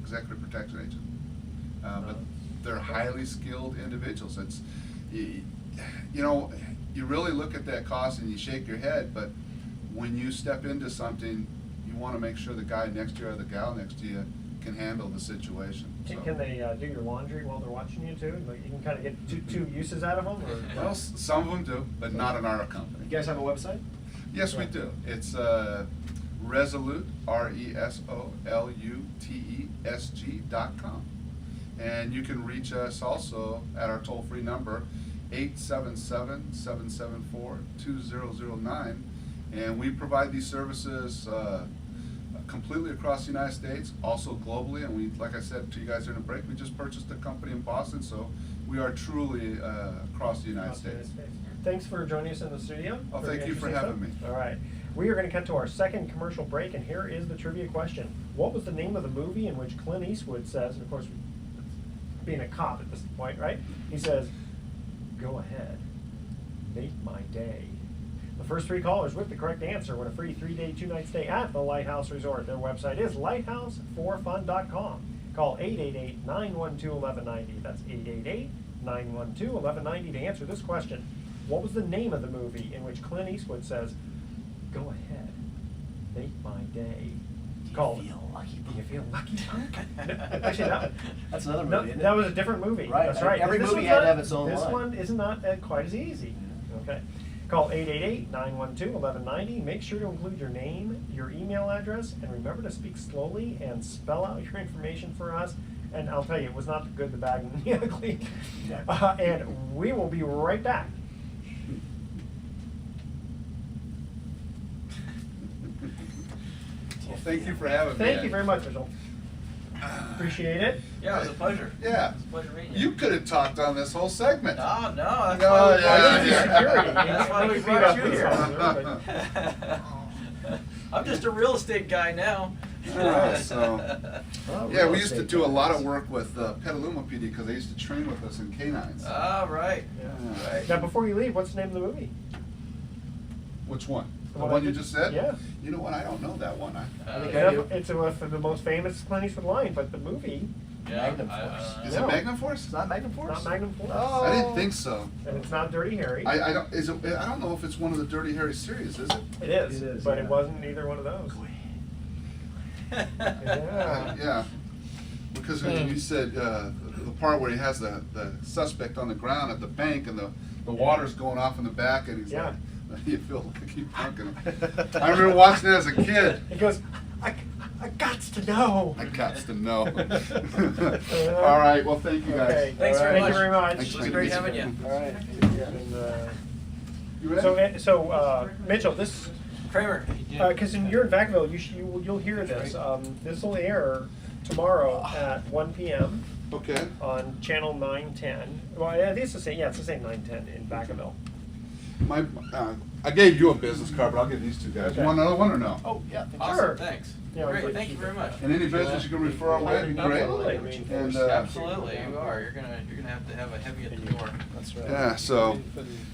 Speaker 2: executive protection agent. But they're highly skilled individuals. It's, you really look at that cost and you shake your head, but when you step into something, you want to make sure the guy next to you or the gal next to you can handle the situation. So.
Speaker 1: Can they do your laundry while they're watching you too? Like, you can kind of get two uses out of them? Or?
Speaker 2: Well, some of them do, but not in our company.
Speaker 3: You guys have a website?
Speaker 2: Yes, we do. It's Resolute, RESOLUTESG.com. And you can reach us also at our toll-free number, 877-774-2009. And we provide these services completely across the United States, also globally. And we, like I said to you guys during the break, we just purchased a company in Boston, so we are truly across the United States.
Speaker 1: Thanks for joining us in the studio.
Speaker 2: Oh,
Speaker 1: Very
Speaker 2: thank you for
Speaker 1: interesting
Speaker 2: having
Speaker 1: stuff.
Speaker 2: me.
Speaker 1: All right. We are going to cut to our second commercial break, and here is the trivia question. What was the name of the movie in which Clint Eastwood says, and of course, being a cop at this point, right? He says, "Go ahead, make my day." The first three callers with the correct answer win a free 3-day, 2-night stay at the Lighthouse Resort. Their website is lighthouseforfun.com. Call 888-912-1190. That's 888-912-1190 to answer this question. What was the name of the movie in which Clint Eastwood says, "Go ahead, make my day"? Call.
Speaker 3: Feel lucky.
Speaker 1: Do you feel lucky? Actually,
Speaker 3: That's another
Speaker 1: no,
Speaker 3: movie, isn't it?
Speaker 1: that was a different movie.
Speaker 3: Right,
Speaker 1: That's right.
Speaker 3: every
Speaker 1: This
Speaker 3: movie
Speaker 1: one's
Speaker 3: had to
Speaker 1: not-
Speaker 3: have its own
Speaker 1: This
Speaker 3: line.
Speaker 1: one is not quite as easy. Okay. Call 888-912-1190. Make sure to include your name, your email address, and remember to speak slowly and spell out your information for us. And I'll tell you, it was not the good, the bad, and the ugly.
Speaker 3: Yeah.
Speaker 1: And we will be right back.
Speaker 2: Well, thank you for having me.
Speaker 1: Thank you very much, Mitchell. Appreciate it.
Speaker 4: Yeah, it was a pleasure.
Speaker 2: Yeah.
Speaker 4: It was a pleasure meeting you.
Speaker 2: You could have talked on this whole segment.
Speaker 4: No, that's
Speaker 2: No,
Speaker 4: why we
Speaker 2: yeah,
Speaker 4: brought you
Speaker 2: yeah.
Speaker 4: here.
Speaker 1: Security.
Speaker 4: That's why we
Speaker 1: Leave
Speaker 4: brought
Speaker 1: out
Speaker 4: you
Speaker 1: this
Speaker 4: here.
Speaker 1: on,
Speaker 4: I'm just a real estate guy now.
Speaker 2: Yeah, so-
Speaker 1: Oh,
Speaker 2: Yeah,
Speaker 1: real
Speaker 2: we used to
Speaker 1: estate
Speaker 2: do a lot
Speaker 1: guys.
Speaker 2: of work with Petaluma PD because they used to train with us in canines.
Speaker 4: Ah, right.
Speaker 2: Yeah.
Speaker 4: Right.
Speaker 1: Now, before you leave, what's the name of the movie?
Speaker 2: Which one? The
Speaker 1: one I
Speaker 2: one you
Speaker 1: did-
Speaker 2: just said?
Speaker 1: yeah.
Speaker 2: You know what? I don't know that one.
Speaker 4: Uh,
Speaker 1: It's for the most famous Clint Eastwood line, but the movie,
Speaker 4: yeah,
Speaker 3: Magnum Force.
Speaker 2: Is
Speaker 1: No.
Speaker 2: it Magnum Force?
Speaker 3: It's not Magnum Force?
Speaker 1: not Magnum Force.
Speaker 3: Oh.
Speaker 2: I didn't think so.
Speaker 1: And it's not Dirty Harry.
Speaker 2: I don't. Is it? I don't know if it's one of the Dirty Harry series. Is it?
Speaker 1: It is,
Speaker 3: It is,
Speaker 1: but
Speaker 3: yeah.
Speaker 1: it wasn't either one of those. Yeah.
Speaker 2: Yeah. Because when you said the part where he has the suspect on the ground at the bank and the water's going off in the back and he's
Speaker 1: Yeah.
Speaker 2: like, you feel like he's punking him. I remember watching it as a kid.
Speaker 1: He goes, I gots to know.
Speaker 2: I got to know. All right. Well, thank you guys.
Speaker 1: Okay.
Speaker 4: Thanks very
Speaker 1: Thank
Speaker 4: much.
Speaker 1: you very much.
Speaker 2: Thanks
Speaker 4: It was
Speaker 2: for
Speaker 4: great
Speaker 2: meeting
Speaker 4: having you.
Speaker 3: All right.
Speaker 1: And,
Speaker 2: You ready?
Speaker 1: so Mitchell, this,
Speaker 4: Kramer.
Speaker 1: because you're in Vacaville, you'll hear this. This will air tomorrow at 1 p.m.
Speaker 2: Okay.
Speaker 1: on channel 910. Well, I think it's the same. Yeah, it's the same 910 in Vacaville.
Speaker 2: I gave you a business card, but I'll give these two guys.
Speaker 1: Okay.
Speaker 2: You want another one or no?
Speaker 3: Oh, yeah. thank you.
Speaker 4: Awesome,
Speaker 1: Sure.
Speaker 4: thanks.
Speaker 1: Yeah, we'd like
Speaker 4: Great,
Speaker 1: to
Speaker 4: thank you
Speaker 1: keep
Speaker 4: very
Speaker 1: it.
Speaker 4: much.
Speaker 2: And any business you can refer our way, great.
Speaker 1: Absolutely.
Speaker 2: And
Speaker 4: Absolutely, you are. You're gonna have to have a heavy at the door.
Speaker 3: That's right.
Speaker 2: yeah, so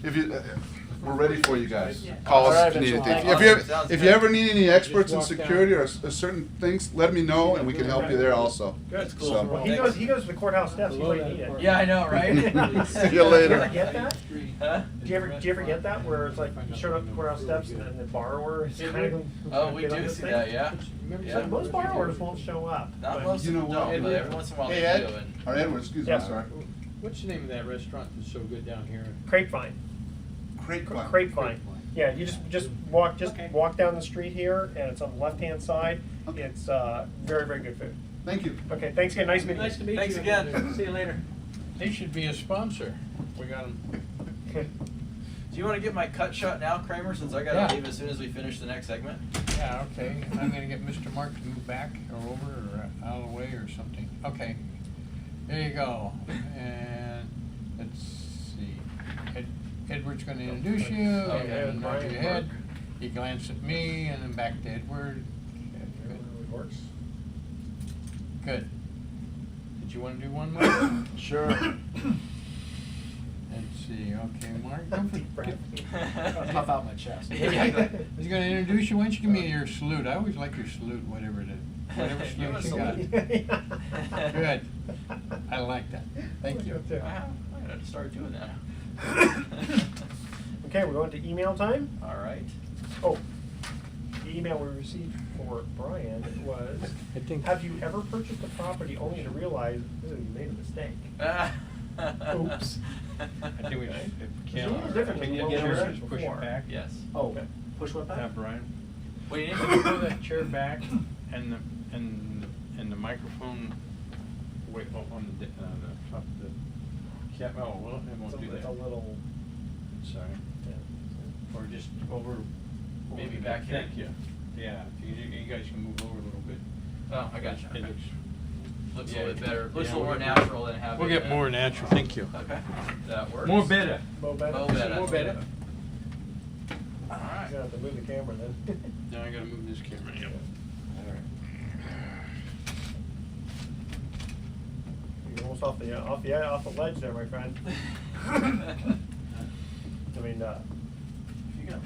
Speaker 2: if you, we're ready for you guys.
Speaker 4: Yeah.
Speaker 2: Call us
Speaker 3: All right,
Speaker 2: if you need
Speaker 3: Mitchell.
Speaker 2: anything.
Speaker 4: Thank
Speaker 2: If
Speaker 4: you.
Speaker 2: you if you ever need any experts in
Speaker 5: Just walk down.
Speaker 2: security or certain things, let me know and we can help you there also.
Speaker 1: Good.
Speaker 4: Cool.
Speaker 2: So-
Speaker 1: Well, he goes to the courthouse steps. You might need it.
Speaker 4: Yeah, I know, right?
Speaker 2: See you later.
Speaker 1: Do you ever get that?
Speaker 4: Huh?
Speaker 1: Do you ever get that where it's like you showed up at the courthouse steps and then the borrower is kind of
Speaker 4: Oh, we do see that, yeah.
Speaker 1: So
Speaker 4: Yeah.
Speaker 1: most borrowers won't show up.
Speaker 4: Not
Speaker 1: but-
Speaker 4: most
Speaker 2: You
Speaker 4: of
Speaker 2: know
Speaker 4: them
Speaker 2: what?
Speaker 4: don't, but every once in a while
Speaker 2: Hey,
Speaker 4: they
Speaker 2: Ed.
Speaker 4: do. And
Speaker 2: Or Edward, excuse me,
Speaker 1: Yeah.
Speaker 2: I'm sorry.
Speaker 5: What's the name of that restaurant that's so good down here?
Speaker 1: Grapevine.
Speaker 2: Grapevine.
Speaker 1: Grapevine. Yeah, you just walk
Speaker 5: Okay.
Speaker 1: walk down the street here, and it's on the left-hand side.
Speaker 2: Okay.
Speaker 1: It's very, very good food.
Speaker 2: Thank you.
Speaker 1: Okay, thanks again. Nice meeting you.
Speaker 5: Nice to meet
Speaker 4: Thanks
Speaker 5: you.
Speaker 4: again.
Speaker 5: See you later. They should be a sponsor. We got them.
Speaker 4: do you want to get my cut shot now, Kramer, since I gotta
Speaker 5: Yeah.
Speaker 4: leave as soon as we finish the next segment?
Speaker 5: Yeah, okay. I'm gonna get Mr. Mark to move back or over or out of the way or something. Okay. There you go. And let's see. Edward's gonna introduce you
Speaker 4: Okay.
Speaker 5: and nod
Speaker 1: Brian,
Speaker 5: your head.
Speaker 1: Mark.
Speaker 5: He glanced at me and then back to Edward.
Speaker 1: Works.
Speaker 5: Good. Did you wanna do one more?
Speaker 3: Sure.
Speaker 5: Let's see, okay, Mark. don't forget-
Speaker 3: Puff out my chest.
Speaker 4: Yeah.
Speaker 5: He's gonna introduce you. Why don't you give me your salute? I always like your salute, whatever it is. Whatever
Speaker 4: Give
Speaker 5: salute
Speaker 4: us
Speaker 5: you
Speaker 4: a
Speaker 5: got.
Speaker 4: salute.
Speaker 5: Good. I like that. Thank you.
Speaker 4: Wow, I'm gonna start doing that.
Speaker 1: Okay, we're going to email time.
Speaker 4: All right.
Speaker 1: Oh, the email we received for Brian was,
Speaker 5: I think-
Speaker 1: have you ever purchased a property only to realize, ooh, you made a mistake? Oops.
Speaker 5: I think we
Speaker 1: Okay.
Speaker 5: should, if we
Speaker 1: It's a
Speaker 5: can.
Speaker 1: little different than
Speaker 5: Can
Speaker 1: what
Speaker 5: you
Speaker 1: we
Speaker 5: get
Speaker 1: were
Speaker 5: yours,
Speaker 1: at
Speaker 5: push
Speaker 1: before.
Speaker 5: it back?
Speaker 4: Yes.
Speaker 3: Oh,
Speaker 1: Okay.
Speaker 3: push what back?
Speaker 5: Yeah, Brian.
Speaker 4: What do you
Speaker 5: Can you pull
Speaker 4: need?
Speaker 5: that chair back and the microphone way up on the top of the cap, oh, well, it won't do
Speaker 1: It's
Speaker 5: that.
Speaker 1: a little,
Speaker 5: Sorry.
Speaker 1: yeah.
Speaker 5: Or just over.
Speaker 4: Maybe
Speaker 5: over
Speaker 4: back here?
Speaker 5: Thank you. Yeah, you guys can move over a little bit.
Speaker 4: Oh, I got you.
Speaker 5: It
Speaker 4: Okay.
Speaker 5: looks.
Speaker 4: Looks a little bit better. Looks
Speaker 5: Yeah,
Speaker 4: a little more
Speaker 5: we'll get-
Speaker 4: natural than having.
Speaker 5: We'll get more natural, thank you.
Speaker 4: Okay, that works.
Speaker 5: More better.
Speaker 1: Mo better?
Speaker 4: Mo better.
Speaker 5: More better.
Speaker 4: All
Speaker 1: You're
Speaker 4: right.
Speaker 1: gonna have to move the camera then.
Speaker 5: Now I gotta move this camera, yep.
Speaker 1: You're almost off the ledge there, my friend. I mean,
Speaker 4: You got-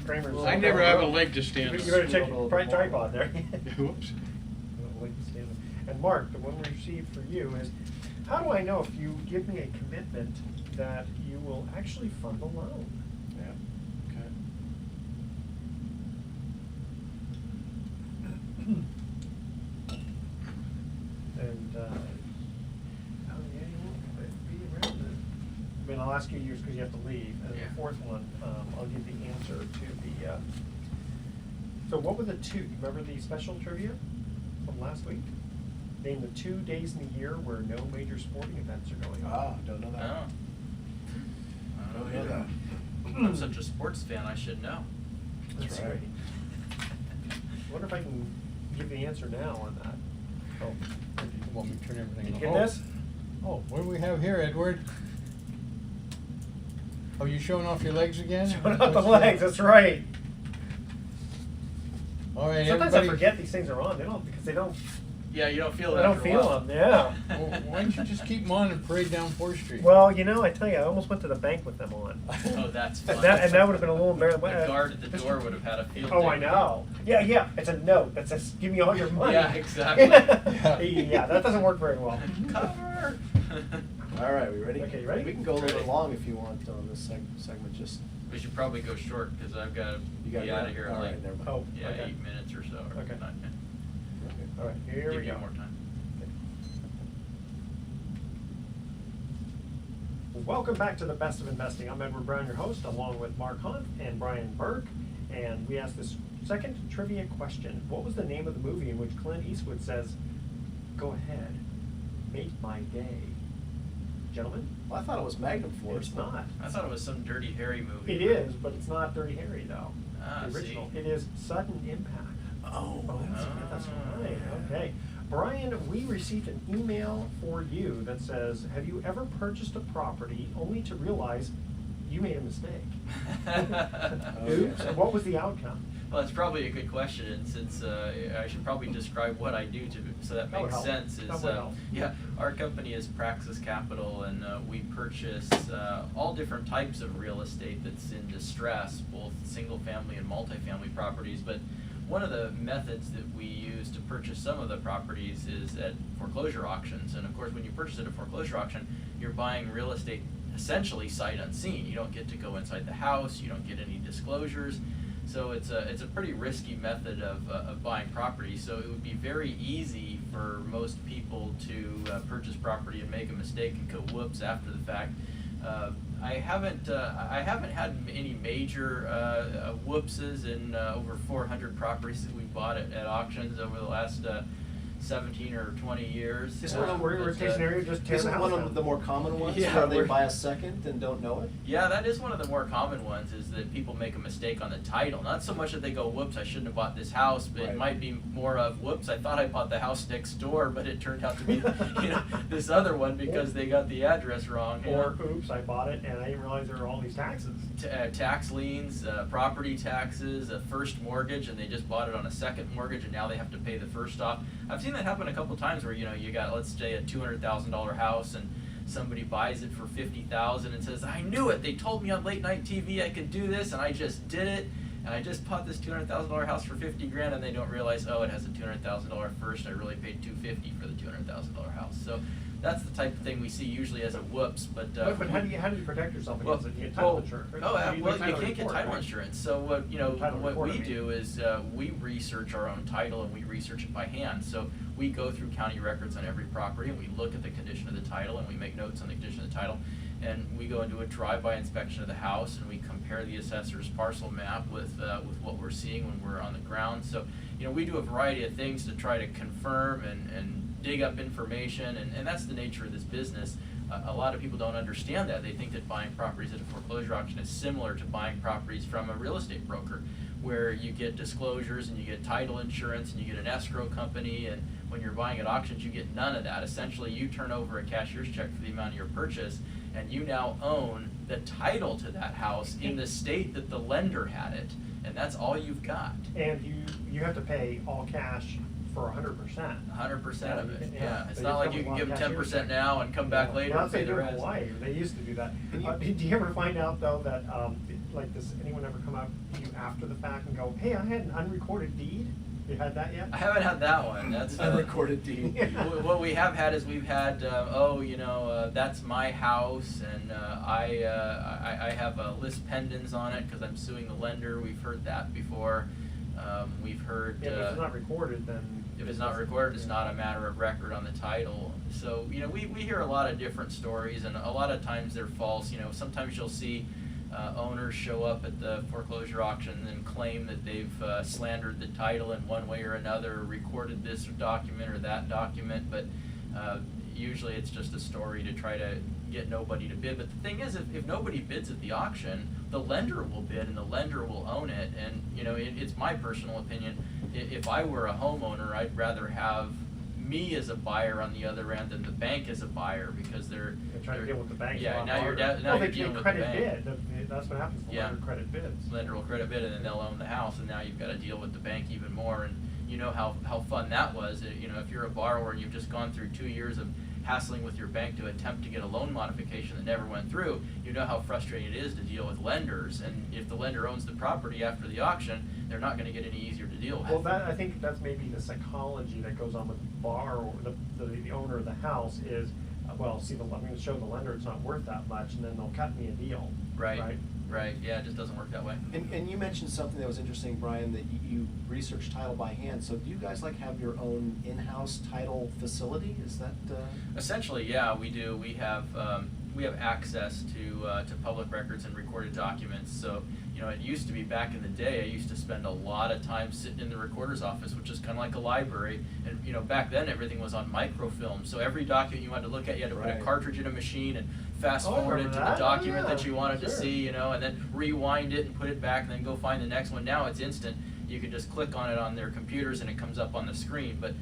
Speaker 1: Kramer's.
Speaker 5: I never have a leg to stand
Speaker 1: You
Speaker 5: on.
Speaker 1: better check your tripod there.
Speaker 5: Whoops.
Speaker 1: And Mark, the one we received for you is, how do I know if you give me a commitment that you will actually fund the loan?
Speaker 3: Yeah. Okay.
Speaker 1: And, oh, yeah, you won't be around it. I mean, I'll ask you yours because you have to leave. And
Speaker 4: Yeah.
Speaker 1: the fourth one, I'll give the answer to the, so what were the two, you remember the special trivia from last week? Name the 2 days in the year where no major sporting events are going on.
Speaker 3: Ah, don't know that.
Speaker 4: Oh. I
Speaker 3: Don't
Speaker 4: know
Speaker 3: know that.
Speaker 4: I'm such a sports fan, I should know.
Speaker 1: That's right. I wonder if I can give the answer now on that. Oh,
Speaker 5: Want me to turn everything
Speaker 1: did you
Speaker 5: on?
Speaker 1: get
Speaker 5: Oh.
Speaker 1: this?
Speaker 5: Oh, what do we have here, Edward? Oh, you showing off your legs again?
Speaker 1: Showing out the
Speaker 5: What's
Speaker 1: legs,
Speaker 5: that?
Speaker 1: that's right.
Speaker 5: All right,
Speaker 1: Sometimes
Speaker 5: everybody.
Speaker 1: I forget these things are on, because they don't,
Speaker 4: Yeah, you don't feel it
Speaker 1: I don't
Speaker 4: after a
Speaker 1: feel
Speaker 4: while.
Speaker 1: them, yeah.
Speaker 5: Well, why don't you just keep them on and parade down 4th Street?
Speaker 1: Well, I tell you, I almost went to the bank with them on.
Speaker 4: Oh, that's fun.
Speaker 1: And that would have been a little embarrassing.
Speaker 4: The guard at the door would have had a field
Speaker 1: Oh,
Speaker 4: day.
Speaker 1: I know. Yeah, it's a note that says, give me all your money.
Speaker 4: Yeah, exactly.
Speaker 1: Yeah, that doesn't work very well.
Speaker 4: Cover!
Speaker 3: All right, we ready?
Speaker 1: Okay, you ready?
Speaker 3: We can go a little
Speaker 4: Ready.
Speaker 3: bit long if you want on this segment, just.
Speaker 4: We should probably go short, because I've got to
Speaker 3: You
Speaker 4: be
Speaker 3: gotta
Speaker 4: out
Speaker 3: go?
Speaker 4: of here in
Speaker 3: All
Speaker 4: like,
Speaker 3: right, never mind.
Speaker 1: Oh,
Speaker 4: yeah,
Speaker 1: okay.
Speaker 4: 8 minutes or so. Or
Speaker 1: Okay.
Speaker 4: 9 minutes.
Speaker 1: All right, here
Speaker 4: Give
Speaker 1: we
Speaker 4: you
Speaker 1: go.
Speaker 4: more time.
Speaker 1: Welcome back to the Best of Investing. I'm Edward Brown, your host, along with Mark Hunt and Brian Burke. And we asked this second trivia question. What was the name of the movie in which Clint Eastwood says, "Go ahead, make my day"? Gentlemen?
Speaker 3: Well, I thought it was Magnum Force.
Speaker 1: It's not.
Speaker 4: I thought it was some Dirty Harry movie.
Speaker 1: It is, but it's not Dirty Harry, though.
Speaker 4: Ah,
Speaker 1: The original.
Speaker 4: see.
Speaker 1: It is Sudden Impact.
Speaker 3: Oh,
Speaker 1: That's right. Okay. Brian, we received an email for you that says, have you ever purchased a property only to realize you made a mistake? Oops. And what was the outcome?
Speaker 4: Well, it's probably a good question, and since I should probably describe what I do so that
Speaker 1: That would
Speaker 4: makes
Speaker 1: help.
Speaker 4: sense.
Speaker 1: That would help.
Speaker 4: Yeah, our company is Praxis Capital, and we purchase all different types of real estate that's in distress, both single-family and multifamily properties. But one of the methods that we use to purchase some of the properties is at foreclosure auctions. And of course, when you purchase at a foreclosure auction, you're buying real estate essentially sight unseen. You don't get to go inside the house. You don't get any disclosures. So it's a pretty risky method of buying property. So it would be very easy for most people to purchase property and make a mistake and go whoops after the fact. I haven't had any major whoopses in over 400 properties that we bought at auctions over the last 17 or 20 years.
Speaker 3: Is one of
Speaker 1: Worst
Speaker 4: But,
Speaker 1: case scenario, just tear the
Speaker 3: Isn't
Speaker 1: house
Speaker 3: one
Speaker 1: down.
Speaker 3: of the more common ones
Speaker 4: Yeah,
Speaker 3: where they
Speaker 4: we're-
Speaker 3: buy a second and don't know it?
Speaker 4: Yeah, that is one of the more common ones, is that people make a mistake on the title. Not so much that they go, whoops, I shouldn't have bought this house, but
Speaker 3: Right.
Speaker 4: it might be more of, whoops, I thought I bought the house next door, but it turned out to be, this other one because they got the address wrong. you
Speaker 1: Or,
Speaker 4: know.
Speaker 1: oops, I bought it and I didn't realize there were all these taxes.
Speaker 4: Tax liens, property taxes, a first mortgage, and they just bought it on a second mortgage, and now they have to pay the first off. I've seen that happen a couple times where, you got, let's say, a $200,000 house, and somebody buys it for $50,000 and says, I knew it, they told me on late night TV I could do this, and I just did it, and I just bought this $200,000 house for $50,000, and they don't realize, oh, it has a $200,000 first, I really paid $250,000 for the $200,000 house. So that's the type of thing we see usually as a whoops, but.
Speaker 1: But how do you protect yourself
Speaker 4: Well,
Speaker 1: against it? You get title
Speaker 4: well,
Speaker 1: insurance.
Speaker 4: oh,
Speaker 1: You
Speaker 4: well,
Speaker 1: do
Speaker 4: you
Speaker 1: title
Speaker 4: can't get
Speaker 1: report,
Speaker 4: title
Speaker 1: right?
Speaker 4: insurance. So
Speaker 1: Title
Speaker 4: what
Speaker 1: report,
Speaker 4: we
Speaker 1: I mean.
Speaker 4: do is we research our own title, and we research it by hand. So we go through county records on every property, and we look at the condition of the title, and we make notes on the condition of the title. And we go into a drive-by inspection of the house, and we compare the assessor's parcel map with what we're seeing when we're on the ground. So we do a variety of things to try to confirm and dig up information, and that's the nature of this business. A lot of people don't understand that. They think that buying properties at a foreclosure auction is similar to buying properties from a real estate broker, where you get disclosures and you get title insurance and you get an escrow company, and when you're buying at auctions you get none of that. Essentially, you turn over a cashier's check for the amount of your purchase, and you now own the title to that house in the state that the lender had it, and that's all you've got.
Speaker 1: And you have to pay all cash for 100%.
Speaker 4: 100% of it,
Speaker 1: Yeah,
Speaker 4: yeah. It's
Speaker 1: they
Speaker 4: not
Speaker 1: just
Speaker 4: like you
Speaker 1: come
Speaker 4: can
Speaker 1: with
Speaker 4: give
Speaker 1: a
Speaker 4: them
Speaker 1: cashier's
Speaker 4: 10% now and come back later
Speaker 1: Now
Speaker 4: and pay
Speaker 1: they
Speaker 4: the
Speaker 1: do in
Speaker 4: rest.
Speaker 1: Hawaii. They used to do that.
Speaker 3: And you-
Speaker 1: Do you ever find out though that like does anyone ever come up to you after the fact and go, "Hey, I had an unrecorded deed"? You had that yet?
Speaker 4: I haven't had that one. That's
Speaker 3: Unrecorded deed.
Speaker 4: What we have had is we've had, that's my house, and I have list pendants on it because I'm suing the lender. We've heard that before. We've heard.
Speaker 1: Yeah, but if it's not recorded, then.
Speaker 4: If it's not recorded, it's not a matter of record on the title. So, we hear a lot of different stories, and a lot of times they're false. Sometimes you'll see owners show up at the foreclosure auction and claim that they've slandered the title in one way or another, recorded this document or that document, but usually it's just a story to try to get nobody to bid. But the thing is, if nobody bids at the auction, the lender will bid and the lender will own it. And it's my personal opinion, if I were a homeowner, I'd rather have me as a buyer on the other end than the bank as a buyer, because they're
Speaker 1: trying to deal with the bank.
Speaker 4: Yeah, now you're
Speaker 1: Well,
Speaker 4: now
Speaker 1: they
Speaker 4: you're dealing
Speaker 1: can
Speaker 4: with the
Speaker 1: credit
Speaker 4: bank.
Speaker 1: bid. That's what happens. The
Speaker 4: Yeah.
Speaker 1: lender credit bids.
Speaker 4: Lender will credit bid, and then they'll own the house, and now you've got to deal with the bank even more. And you know how fun that was. You know, if you're a borrower and you've just gone through 2 years of hassling with your bank to attempt to get a loan modification that never went through, you know how frustrating it is to deal with lenders. And if the lender owns the property after the auction, they're not going to get any easier to deal with.
Speaker 1: Well, I think that's maybe the psychology that goes on with the borrower, the owner of the house is, well, see, I'm going to show the lender it's not worth that much, and then they'll cut me a deal.
Speaker 4: Right, yeah, it just doesn't work that way.
Speaker 3: And you mentioned something that was interesting, Brian, that you research title by hand. So do you guys like have your own in-house title facility? Is that?
Speaker 4: Essentially, yeah, we do. We have access to public records and recorded documents. So, you know, it used to be back in the day, I used to spend a lot of time sitting in the recorder's office, which is kind of like a library. And, you know, back then everything was on microfilm. So every document you had to look at, you had to put a
Speaker 3: Right.
Speaker 4: cartridge in a machine and fast
Speaker 1: Oh, I
Speaker 4: forward
Speaker 1: remember
Speaker 4: into the
Speaker 1: that.
Speaker 4: document
Speaker 1: Yeah,
Speaker 4: that you wanted to
Speaker 1: sure.
Speaker 4: see, you know, and then rewind it and put it back and then go find the next one. Now it's instant. You can just click on it on their computers and it comes up on the screen. But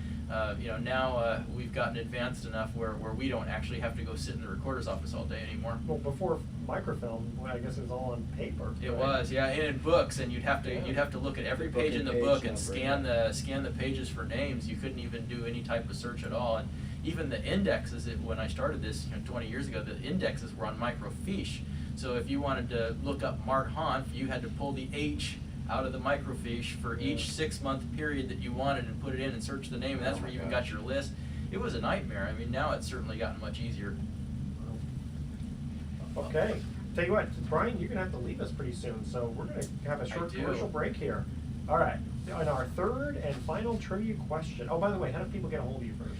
Speaker 4: you know, now we've gotten advanced enough where we don't actually have to go sit in the recorder's office all day anymore.
Speaker 1: Well, before microfilm, I guess it was all on paper.
Speaker 4: It
Speaker 1: right?
Speaker 4: was, yeah, and in books, and you'd have
Speaker 1: Yeah.
Speaker 4: to look at every
Speaker 3: Book
Speaker 4: page
Speaker 3: and
Speaker 4: in the
Speaker 3: page
Speaker 4: book and
Speaker 3: number,
Speaker 4: scan the pages for names. You couldn't even do any type of search at all. And even the indexes, when I started this, you know, 20 years ago, the indexes were on microfiche. So if you wanted to look up Mart Hanf, you had to pull the H out of the microfiche for each 6-month period that you wanted and put it in and search the name, and that's
Speaker 3: Oh
Speaker 4: where
Speaker 3: my
Speaker 4: you even
Speaker 3: gosh.
Speaker 4: got your list. It was a nightmare. I mean, now it's certainly gotten much easier.
Speaker 1: Okay. Tell you what, Brian, you're going to have to leave us pretty soon, so we're going to have a short
Speaker 4: do.
Speaker 1: commercial break here. All right. On our third and final trivia question. Oh, by the way, how do people get a hold of you first?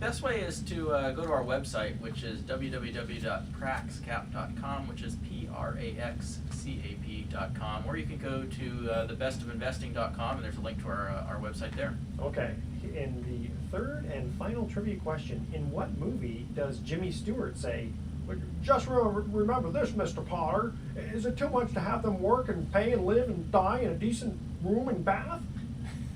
Speaker 4: Best way is to go to our website, which is www.praxcap.com, which is praxcap.com, or you can go to thebestofinvesting.com, and there's a link to our website there.
Speaker 1: Okay. In the third and final trivia question, in what movie does Jimmy Stewart say, "Just remember this, Mr. Potter, is it too much to have them work and pay and live and die in a decent room and bath?"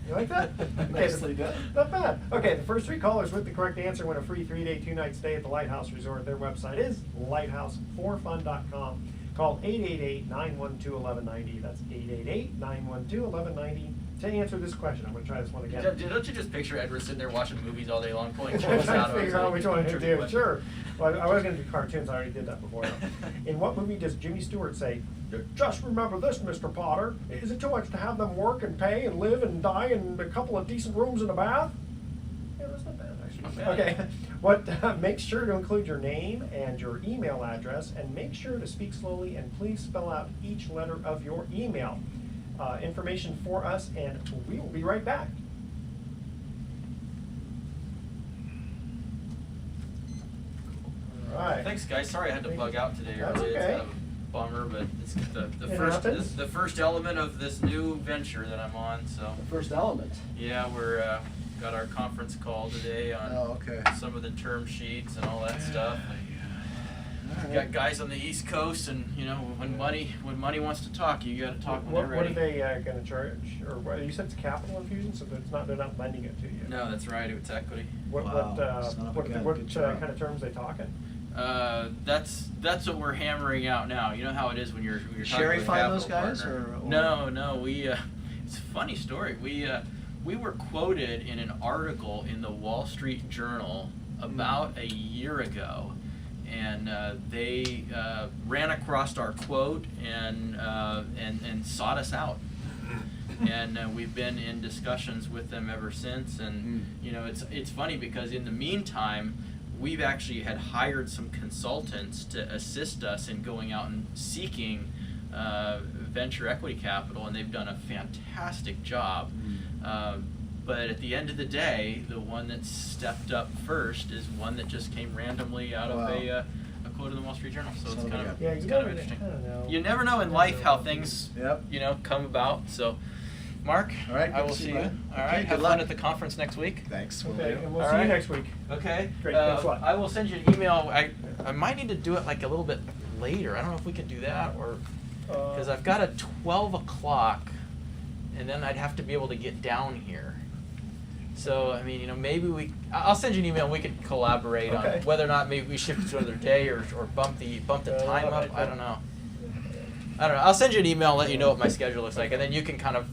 Speaker 1: You like that?
Speaker 3: Nicely done.
Speaker 1: Not bad. Okay, the first 3 callers with the correct answer win a free 3-day, 2-night stay at the Lighthouse Resort. Their website is lighthouse4fun.com. Call 888-912-1190. That's 888-912-1190 to answer this question. I'm going to try this one again.
Speaker 4: Don't you just picture Edward sitting there watching movies all day long, pulling
Speaker 1: I'm
Speaker 4: quotes
Speaker 1: trying
Speaker 4: out
Speaker 1: to
Speaker 4: of
Speaker 1: figure out which one to
Speaker 4: trivia
Speaker 1: do.
Speaker 4: question?
Speaker 1: Sure. Well, I was going to do cartoons. I already did that before. In what movie does Jimmy Stewart say, "Just remember this, Mr. Potter, is it too much to have them work and pay and live and die in a couple of decent rooms and a bath?" Yeah, that's not bad, actually.
Speaker 4: Not bad.
Speaker 1: Okay. What? Make sure to include your name and your email address, and make sure to speak slowly and please spell out each letter of your email. Information for us, and we will be right back. All right.
Speaker 4: Thanks, guys. Sorry I had to
Speaker 1: Thank
Speaker 4: bug
Speaker 1: you.
Speaker 4: out today
Speaker 1: That's
Speaker 4: early. It's
Speaker 1: okay.
Speaker 4: kind of a bummer, but it's the
Speaker 1: It
Speaker 4: first
Speaker 1: happens.
Speaker 4: the first element of this new venture that I'm on. So
Speaker 3: The first element.
Speaker 4: yeah, we're got our conference call today on
Speaker 3: Oh, okay.
Speaker 4: some of the term sheets and all that stuff. And
Speaker 3: All right.
Speaker 4: got guys on the East Coast, and you know, when money wants to talk, you got to talk when
Speaker 1: What
Speaker 4: they're
Speaker 1: are
Speaker 4: ready.
Speaker 1: they going to charge? Or you said it's capital infusion, so they're not lending it to you.
Speaker 4: No, that's right. It's equity.
Speaker 1: What
Speaker 3: Wow, son of a gun, good job.
Speaker 1: kind of terms they talking?
Speaker 4: That's what we're hammering out now. You know how it is when you're talking
Speaker 3: Sherry
Speaker 4: with a
Speaker 3: find
Speaker 4: capital
Speaker 3: those guys,
Speaker 4: partner.
Speaker 3: or-
Speaker 4: No, we it's a funny story. We were quoted in an article in the Wall Street Journal about a year ago, and they ran across our quote and sought us out. And we've been in discussions with them ever since. And you know, it's funny because in the meantime, we've actually had hired some consultants to assist us in going out and seeking venture equity capital, and they've done a fantastic job. But at the end of the day, the one that stepped up first is one that just came randomly out of
Speaker 3: Wow.
Speaker 4: a quote in the Wall Street Journal. So
Speaker 3: Son
Speaker 4: it's
Speaker 3: of a
Speaker 4: kind
Speaker 3: gun.
Speaker 4: of
Speaker 1: Yeah,
Speaker 4: it's
Speaker 1: you
Speaker 4: kind of
Speaker 1: never-
Speaker 4: interesting.
Speaker 1: I don't know.
Speaker 4: You never know in life how things
Speaker 3: Yep.
Speaker 4: you know come about. So, Mark,
Speaker 3: All right,
Speaker 4: I
Speaker 3: good
Speaker 4: will
Speaker 3: to see
Speaker 4: see
Speaker 3: you,
Speaker 4: you.
Speaker 3: bud.
Speaker 4: All right,
Speaker 3: Okay,
Speaker 4: have
Speaker 3: good
Speaker 4: fun
Speaker 3: luck.
Speaker 4: at the conference next week.
Speaker 3: Thanks.
Speaker 1: Okay, and we'll
Speaker 4: All
Speaker 1: see you
Speaker 4: right.
Speaker 1: next week.
Speaker 4: Okay.
Speaker 1: Great, thanks a lot.
Speaker 4: I will send you an email. I might need to do it like a little bit later. I don't know if we can do that, or because I've got a 12 o'clock, and then I'd have to be able to get down here. So I mean, maybe I'll send you an email and we can collaborate
Speaker 1: Okay.
Speaker 4: on whether or not maybe we shift it to another day or bump the time
Speaker 1: love
Speaker 4: up.
Speaker 1: it.
Speaker 4: I don't know. I'll send you an email and let you know what my schedule looks like, and then you can kind of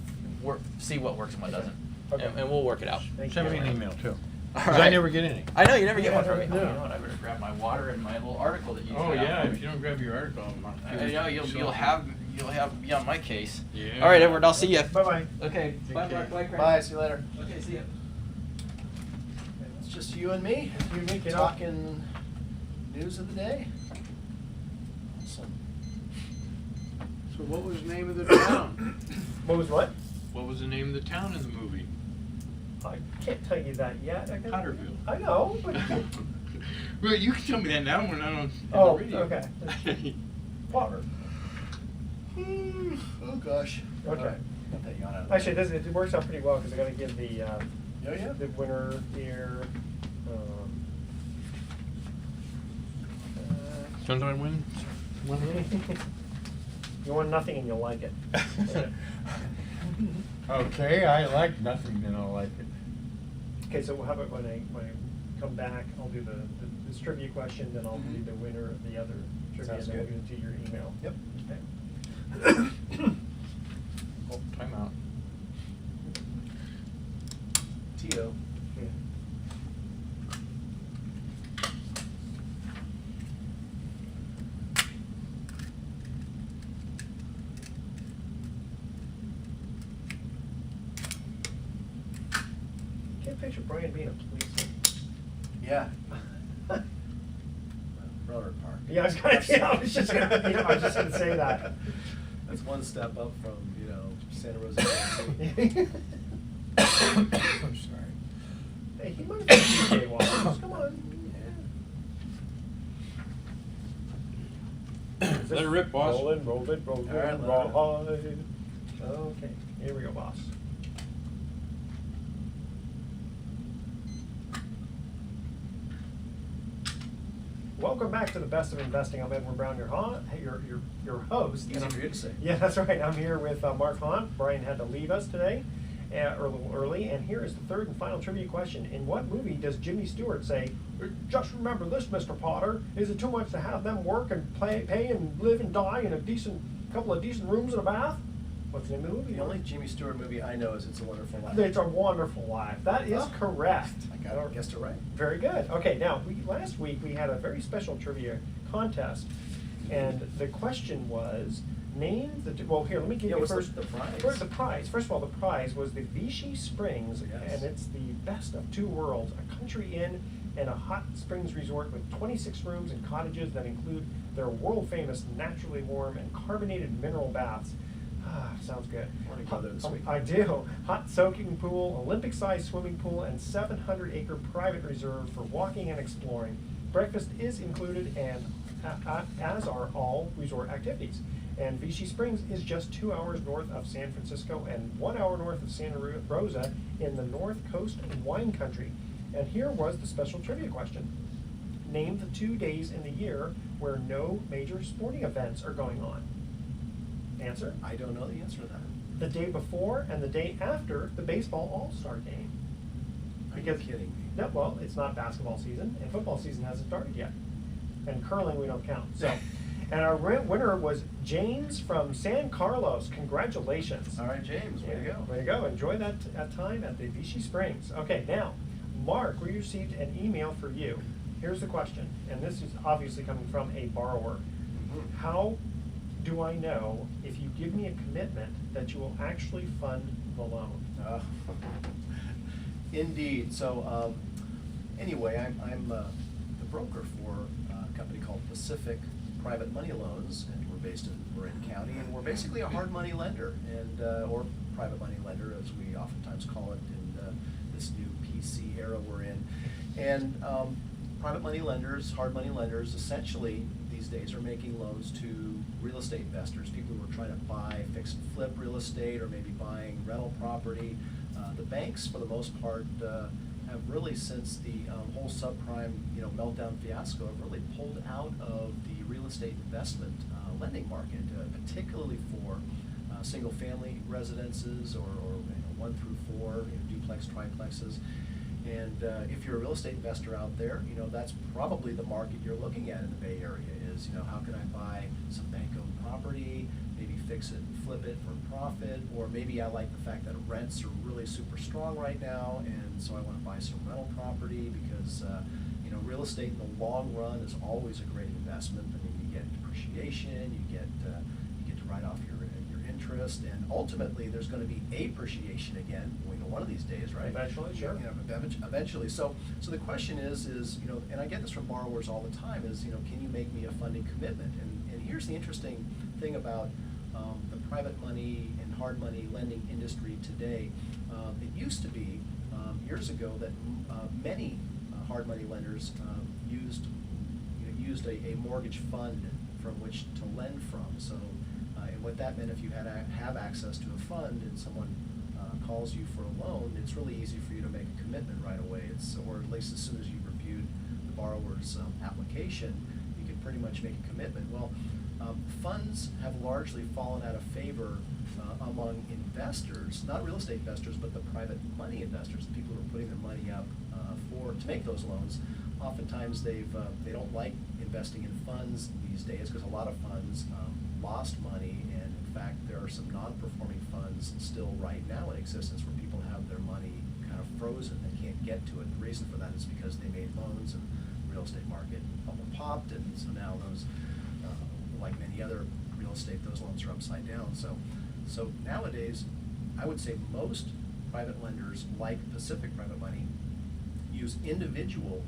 Speaker 4: see what works and what doesn't,
Speaker 1: Okay.
Speaker 4: and we'll work it out.
Speaker 1: Thank
Speaker 5: Send
Speaker 1: you.
Speaker 5: me an email too.
Speaker 4: All
Speaker 5: 'Cause I
Speaker 4: right.
Speaker 5: never get any.
Speaker 4: I know you never get one from me.
Speaker 1: Yeah.
Speaker 4: Oh, you know what? I better grab my water and my little article that you.
Speaker 5: Oh,
Speaker 4: sent out
Speaker 5: yeah,
Speaker 4: for me.
Speaker 5: if you don't grab your article,
Speaker 4: I know you'll have me on my case.
Speaker 5: Yeah.
Speaker 4: All right, Edward. I'll see you.
Speaker 1: Bye-bye.
Speaker 4: Okay.
Speaker 5: Take
Speaker 4: Bye,
Speaker 5: care.
Speaker 4: Mark. Bye, Craig.
Speaker 3: Bye, see you later.
Speaker 4: Okay. See ya.
Speaker 3: It's just you and me.
Speaker 1: You and me, kiddo.
Speaker 3: Talking news of the day. Awesome.
Speaker 5: So what was the name of the town?
Speaker 1: What was what?
Speaker 5: What was the name of the town in the movie?
Speaker 1: I can't tell you that yet.
Speaker 5: Potterville.
Speaker 1: I know, but
Speaker 5: Well, you can tell me that now. We're not on
Speaker 1: Oh,
Speaker 5: the radio.
Speaker 1: okay. Potter.
Speaker 3: Oh, gosh.
Speaker 1: Okay.
Speaker 3: Got that yawn out of the
Speaker 1: Actually,
Speaker 3: way.
Speaker 1: it works out pretty well because I got to give the
Speaker 3: Oh, yeah?
Speaker 1: the winner here.
Speaker 5: Sometimes win.
Speaker 1: You want nothing and you'll like it.
Speaker 5: Okay, I like nothing, then I'll like it.
Speaker 1: Okay, so how about when I come back, I'll do this trivia question, then I'll do the winner of the other trivia, and
Speaker 3: Sounds
Speaker 1: then we'll
Speaker 3: good.
Speaker 1: get into your email.
Speaker 3: Yep.
Speaker 1: Okay.
Speaker 5: Oh, time out.
Speaker 3: Tito.
Speaker 1: Can't picture Brian being a policeman.
Speaker 3: Yeah. Brother Park.
Speaker 1: Yeah, I was just gonna say that.
Speaker 3: That's one step up from, Santa Rosa.
Speaker 5: I'm sorry.
Speaker 1: Hey, he might have been DJ Wallace. Come on.
Speaker 5: Let it rip, boss.
Speaker 1: Rolling.
Speaker 3: All right,
Speaker 1: Ride. Okay, here we go, boss. Welcome back to the Best of Investing. I'm Edward Brown, your host.
Speaker 3: Easy for you to say.
Speaker 1: Yeah, that's right. I'm here with Mark Hahn. Brian had to leave us today, a little early. And here is the third and final trivia question. In what movie does Jimmy Stewart say, "Just remember this, Mr. Potter, is it too much to have them work and pay and live and die in a couple of decent rooms and a bath"? What's the name of the movie?
Speaker 3: The only Jimmy Stewart movie I know is It's a Wonderful Life.
Speaker 1: It's a Wonderful Life. That is
Speaker 3: Oh.
Speaker 1: correct.
Speaker 3: I guessed it right.
Speaker 1: Very good. Okay, now last week we had a very special trivia contest, and the question was name the. Well, here let me give
Speaker 3: Yeah,
Speaker 1: you
Speaker 3: what's
Speaker 1: first
Speaker 3: the prize?
Speaker 1: First, the prize. First of all, the prize was the Vichy Springs,
Speaker 3: Yes.
Speaker 1: and it's the best of two worlds: a country inn and a hot springs resort with 26 rooms and cottages that include their world famous naturally warm and carbonated mineral baths. Ah, sounds good.
Speaker 3: I wanna go there this week.
Speaker 1: I do. Hot soaking pool, Olympic-sized swimming pool, and 700-acre private reserve for walking and exploring. Breakfast is included, and as are all resort activities. And Vichy Springs is just 2 hours north of San Francisco and 1 hour north of Santa Rosa in the North Coast wine country. And here was the special trivia question. Name the 2 days in the year where no major sporting events are going on. Answer?
Speaker 3: I don't know the answer to that.
Speaker 1: The day before and the day after the baseball all-star game.
Speaker 3: Are you
Speaker 1: Because
Speaker 3: kidding me?
Speaker 1: No, well, it's not basketball season, and football season hasn't started yet. And curling we don't count. So, and our winner was James from San Carlos. Congratulations.
Speaker 3: All right, James, way to go.
Speaker 1: Way to go. Enjoy that time at the Vichy Springs. Okay, now, Mark, we received an email for you. Here's the question, and this is obviously coming from a borrower.
Speaker 3: Mhm.
Speaker 1: How do I know if you give me a commitment that you will actually fund the loan?
Speaker 3: Indeed. So, anyway, I'm the broker for a company called Pacific Private Money Loans, and we're based in Marin County, and we're basically a hard money lender, and or private money lender, as we oftentimes call it in this new PC era we're in. And private money lenders, hard money lenders, essentially these days are making loans to real estate investors, people who are trying to buy fix and flip real estate or maybe buying rental property. The banks, for the most part, have really, since the whole subprime meltdown fiasco, have really pulled out of the real estate investment lending market, particularly for single-family residences or 1 through 4 duplex duplex, triplexes. And if you're a real estate investor out there, you know, that's probably the market you're looking at in the Bay Area is, you know, how can I buy some bank-owned property, maybe fix it and flip it for profit, or maybe I like the fact that rents are really super strong right now, and so I want to buy some rental property because, you know, real estate in the long run is always a great investment. I mean, you get depreciation, you get to write off your interest, and ultimately there's going to be appreciation again, you know, one of these days, right?
Speaker 1: Eventually, sure.
Speaker 3: You know, eventually. So the question is, you know, and I get this from borrowers all the time, is, you know, can you make me a funding commitment? And here's the interesting thing about the private money and hard money lending industry today. It used to be years ago that many hard money lenders used a mortgage fund from which to lend from. So, and what that meant, if you have access to a fund and someone calls you for a loan, it's really easy for you to make a commitment right away. Or at least as soon as you've reviewed the borrower's application, you can pretty much make a commitment. Well, funds have largely fallen out of favor among investors, not real estate investors, but the private money investors, the people who are putting their money up to make those loans. Oftentimes they don't like investing in funds these days because a lot of funds lost money, and in fact there are some non-performing funds still right now in existence where people have their money kind of frozen. They can't get to it. The reason for that is because they made loans and the real estate market bubble popped, and so now those, like many other real estate, those loans are upside down. So nowadays, I would say most private lenders, like Pacific Private Money, use individual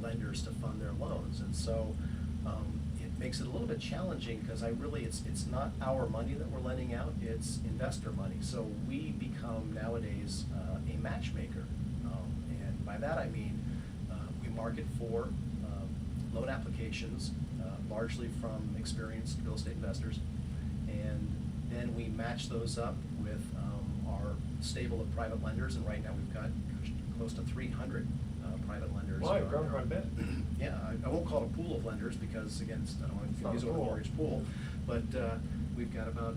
Speaker 3: lenders to fund their loans, and so it makes it a little bit challenging because it's not our money that we're lending out, it's investor money. So we become nowadays a matchmaker, and by that I mean we market for loan applications, largely from experienced real estate investors, and then we match those up with our stable of private lenders, and right now we've got close to 300 private lenders.
Speaker 1: Well, you've grown quite a bit.
Speaker 3: Yeah, I won't call it a pool of lenders because, again, I don't want to confuse it with a
Speaker 1: pool.
Speaker 3: mortgage pool, but we've got about,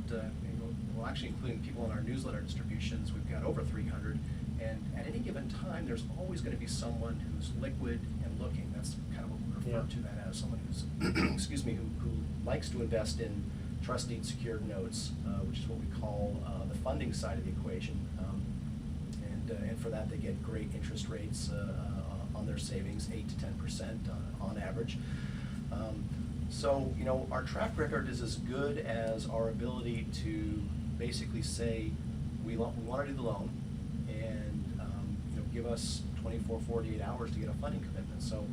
Speaker 3: well, actually including people in our newsletter distributions, we've got over 300, and at any given time, there's always going to be someone who's liquid and looking. That's kind of what we refer to that as, someone who's, excuse me, who likes to invest in trust deed secured notes, which is what we call the funding side of the equation. And for that, they get great interest rates on their savings, 8 to 10% on average. So, you know, our track record is as good as our ability to basically say, we want to do the loan, and you know, give us 24, 48 hours to get a funding commitment. So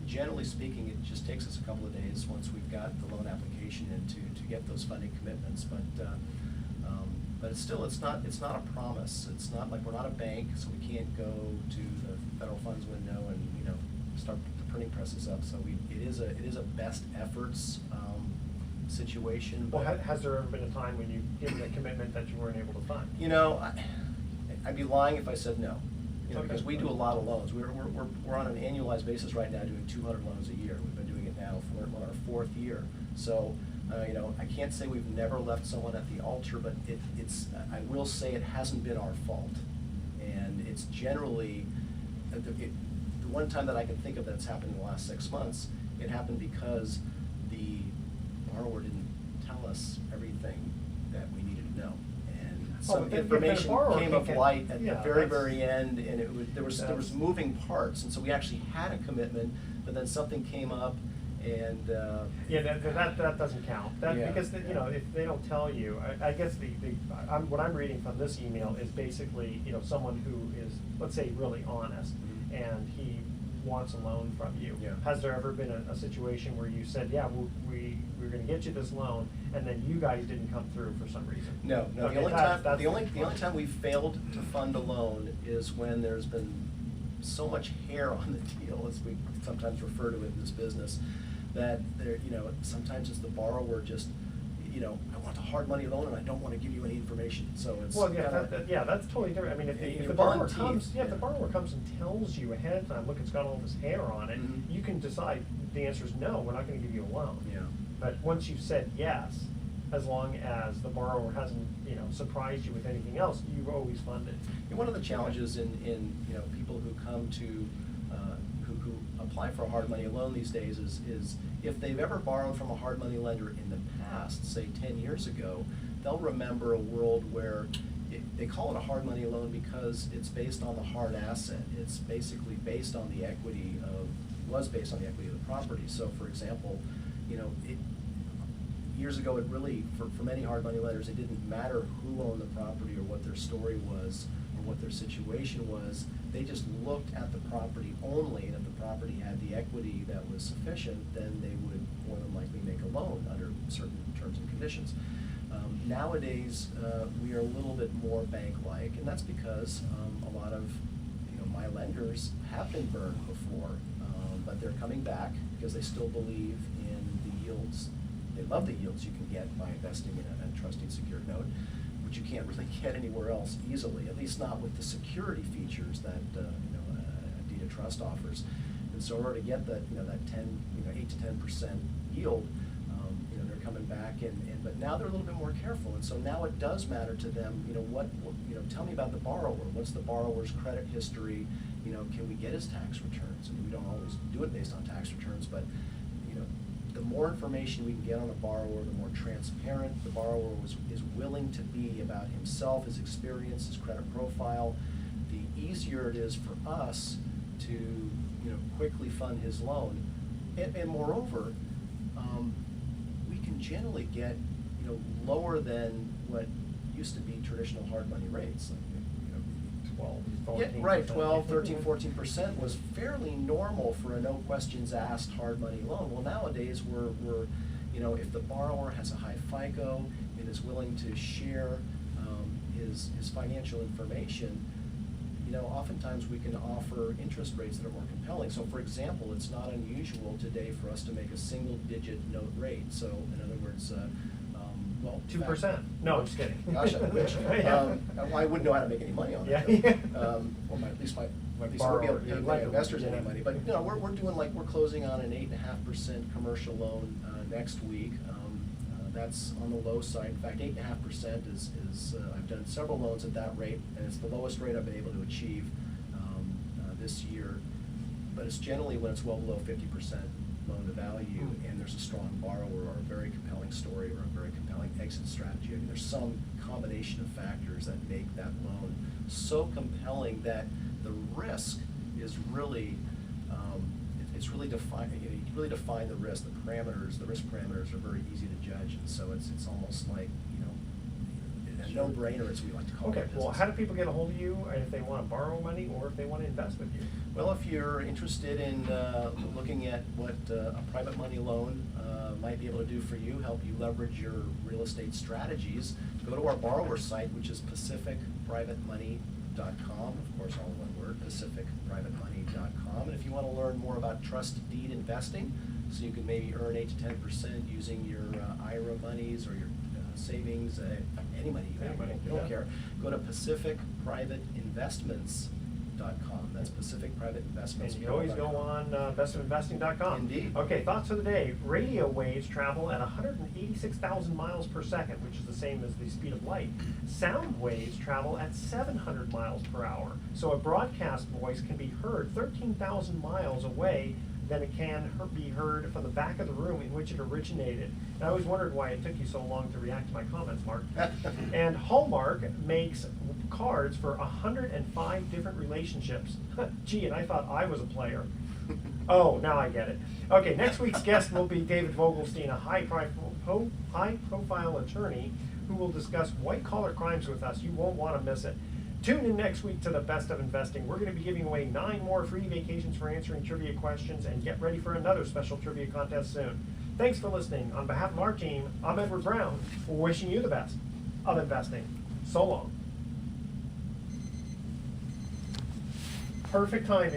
Speaker 3: generally speaking, it just takes us a couple of days once we've got the loan application in to get those funding commitments. But it's not a promise. It's not like we're not a bank, so we can't go to the federal funds window and, you know, start the printing presses up. So it is a best efforts situation.
Speaker 1: Well,
Speaker 3: but
Speaker 1: has there ever been a time when you given a commitment that you weren't able to fund?
Speaker 3: you know, I'd be lying if I said no. You know,
Speaker 1: Okay.
Speaker 3: because we do a lot of loans. We're on an annualized basis right now doing 200 loans a year. We've been doing it now for our 4th year. So, you know, I can't say we've never left someone at the altar, but I will say it hasn't been our fault. And it's generally, the one time that I can think of that's happened in the last 6 months, it happened because the borrower didn't tell us everything that we needed to know. And some
Speaker 1: if the
Speaker 3: information
Speaker 1: borrower
Speaker 3: came
Speaker 1: can
Speaker 3: of
Speaker 1: get-
Speaker 3: light at
Speaker 1: yeah,
Speaker 3: the very,
Speaker 1: that's-
Speaker 3: very end, and there was moving parts, and so we actually had a commitment, but then something came up, and
Speaker 1: Yeah, that doesn't count.
Speaker 3: Yeah.
Speaker 1: Because, you know, if they don't tell you, I guess what I'm reading from this email is basically, you know, someone who is, let's say, really honest,
Speaker 3: Mhm.
Speaker 1: and he wants a loan from you.
Speaker 3: Yeah.
Speaker 1: Has there ever been a situation where you said, yeah, we're gonna get you this loan, and then you guys didn't come through for some reason?
Speaker 3: No,
Speaker 1: Okay,
Speaker 3: the only
Speaker 1: that's
Speaker 3: time, the only
Speaker 1: fine.
Speaker 3: time we've failed to fund a loan is when there's been so much hair on the deal, as we sometimes refer to it in this business, that there, you know, sometimes it's the borrower just, you know, I want a hard money loan and I don't want to give you any information, so it's.
Speaker 1: Well, yeah,
Speaker 3: kinda-
Speaker 1: yeah, that's totally different. I mean, if
Speaker 3: You're
Speaker 1: the borrower
Speaker 3: pulling
Speaker 1: comes,
Speaker 3: teeth,
Speaker 1: yeah, if the
Speaker 3: yeah.
Speaker 1: borrower comes and tells you ahead of time, look, it's got all this hair on it,
Speaker 3: Mhm.
Speaker 1: you can decide, the answer is no, we're not gonna give you a loan.
Speaker 3: Yeah.
Speaker 1: But once you've said yes, as long as the borrower hasn't, surprised you with anything else, you've always funded.
Speaker 3: And one of the challenges in people who come to, who apply for a hard money loan these days is if they've ever borrowed from a hard money lender in the past, say 10 years ago, they'll remember a world where they call it a hard money loan because it's based on the hard asset. It's basically based on the equity was based on the equity of the property. So for example, years ago, it really, for many hard money lenders, it didn't matter who owned the property or what their story was or what their situation was. They just looked at the property only, and if the property had the equity that was sufficient, then they would more than likely make a loan under certain terms and conditions. Nowadays, we are a little bit more bank-like, and that's because a lot of my lenders have been burned before, but they're coming back because they still believe in the yields. They love the yields you can get by investing in a trustee secured note, which you can't really get anywhere else easily, at least not with the security features that a deed of trust offers. And so in order to get that 8 to 10% yield, they're coming back but now they're a little bit more careful, and so now it does matter to them. Tell me about the borrower. What's the borrower's credit history? Can we get his tax returns? I mean, we don't always do it based on tax returns, but the more information we can get on a borrower, the more transparent the borrower is willing to be about himself, his experience, his credit profile, the easier it is for us to quickly fund his loan. And moreover, we can generally get lower than what used to be traditional hard money rates.
Speaker 1: 12,
Speaker 3: Yeah,
Speaker 1: 14%.
Speaker 3: right, 12, 13, 14% was fairly normal for a no questions asked hard money loan. Well, nowadays we're if the borrower has a high FICO and is willing to share his financial information, oftentimes we can offer interest rates that are more compelling. So for example, it's not unusual today for us to make a single digit note rate. So in other words,
Speaker 1: 2%. No, I'm just kidding.
Speaker 3: Gosh, I wish.
Speaker 1: Yeah.
Speaker 3: I wouldn't know how to make any money on
Speaker 1: Yeah.
Speaker 3: that. At least I won't be able to pay my
Speaker 1: Borrower,
Speaker 3: investors
Speaker 1: yeah.
Speaker 3: any money. But we're doing we're closing on an 8.5% commercial loan next week. That's on the low side. In fact, 8.5% is I've done several loans at that rate, and it's the lowest rate I've been able to achieve this year. But it's generally when it's well below 50% loan to value, and there's a strong borrower or a very compelling story or a very compelling exit strategy. I mean, there's some combination of factors that make that loan so compelling that the risk is really, it's really defined. You really define the risk. The parameters, the risk parameters, are very easy to judge, and so it's almost like a no-brainer, as we like to call it.
Speaker 1: Okay, well, how do people get a hold of you if they want to borrow money or if they want to invest with you?
Speaker 3: Well, if you're interested in looking at what a private money loan might be able to do for you, help you leverage your real estate strategies, go to our borrower site, which is pacificprivatemoney.com. Of course, all one word, pacificprivatemoney.com. And if you want to learn more about trust deed investing, so you can maybe earn 8 to 10% using your IRA monies or your savings, any money you have, you don't care. Go to pacificprivateinvestments.com. That's Pacific Private Investments.
Speaker 1: And you can always go on bestofinvesting.com.
Speaker 3: Indeed.
Speaker 1: Okay, thoughts for the day. Radio waves travel at 186,000 miles per second, which is the same as the speed of light. Sound waves travel at 700 miles per hour. So a broadcast voice can be heard 13,000 miles away than it can be heard from the back of the room in which it originated. And I always wondered why it took you so long to react to my comments, Mark. And Hallmark makes cards for 105 different relationships. Gee, and I thought I was a player. Oh, now I get it. Okay, next week's guest will be David Vogelstein, a high-profile attorney who will discuss white-collar crimes with us. You won't want to miss it. Tune in next week to the Best of Investing. We're going to be giving away 9 more free vacations for answering trivia questions, and get ready for another special trivia contest soon. Thanks for listening. On behalf of our team, I'm Edward Brown, wishing you the best of investing. So long. Perfect timing.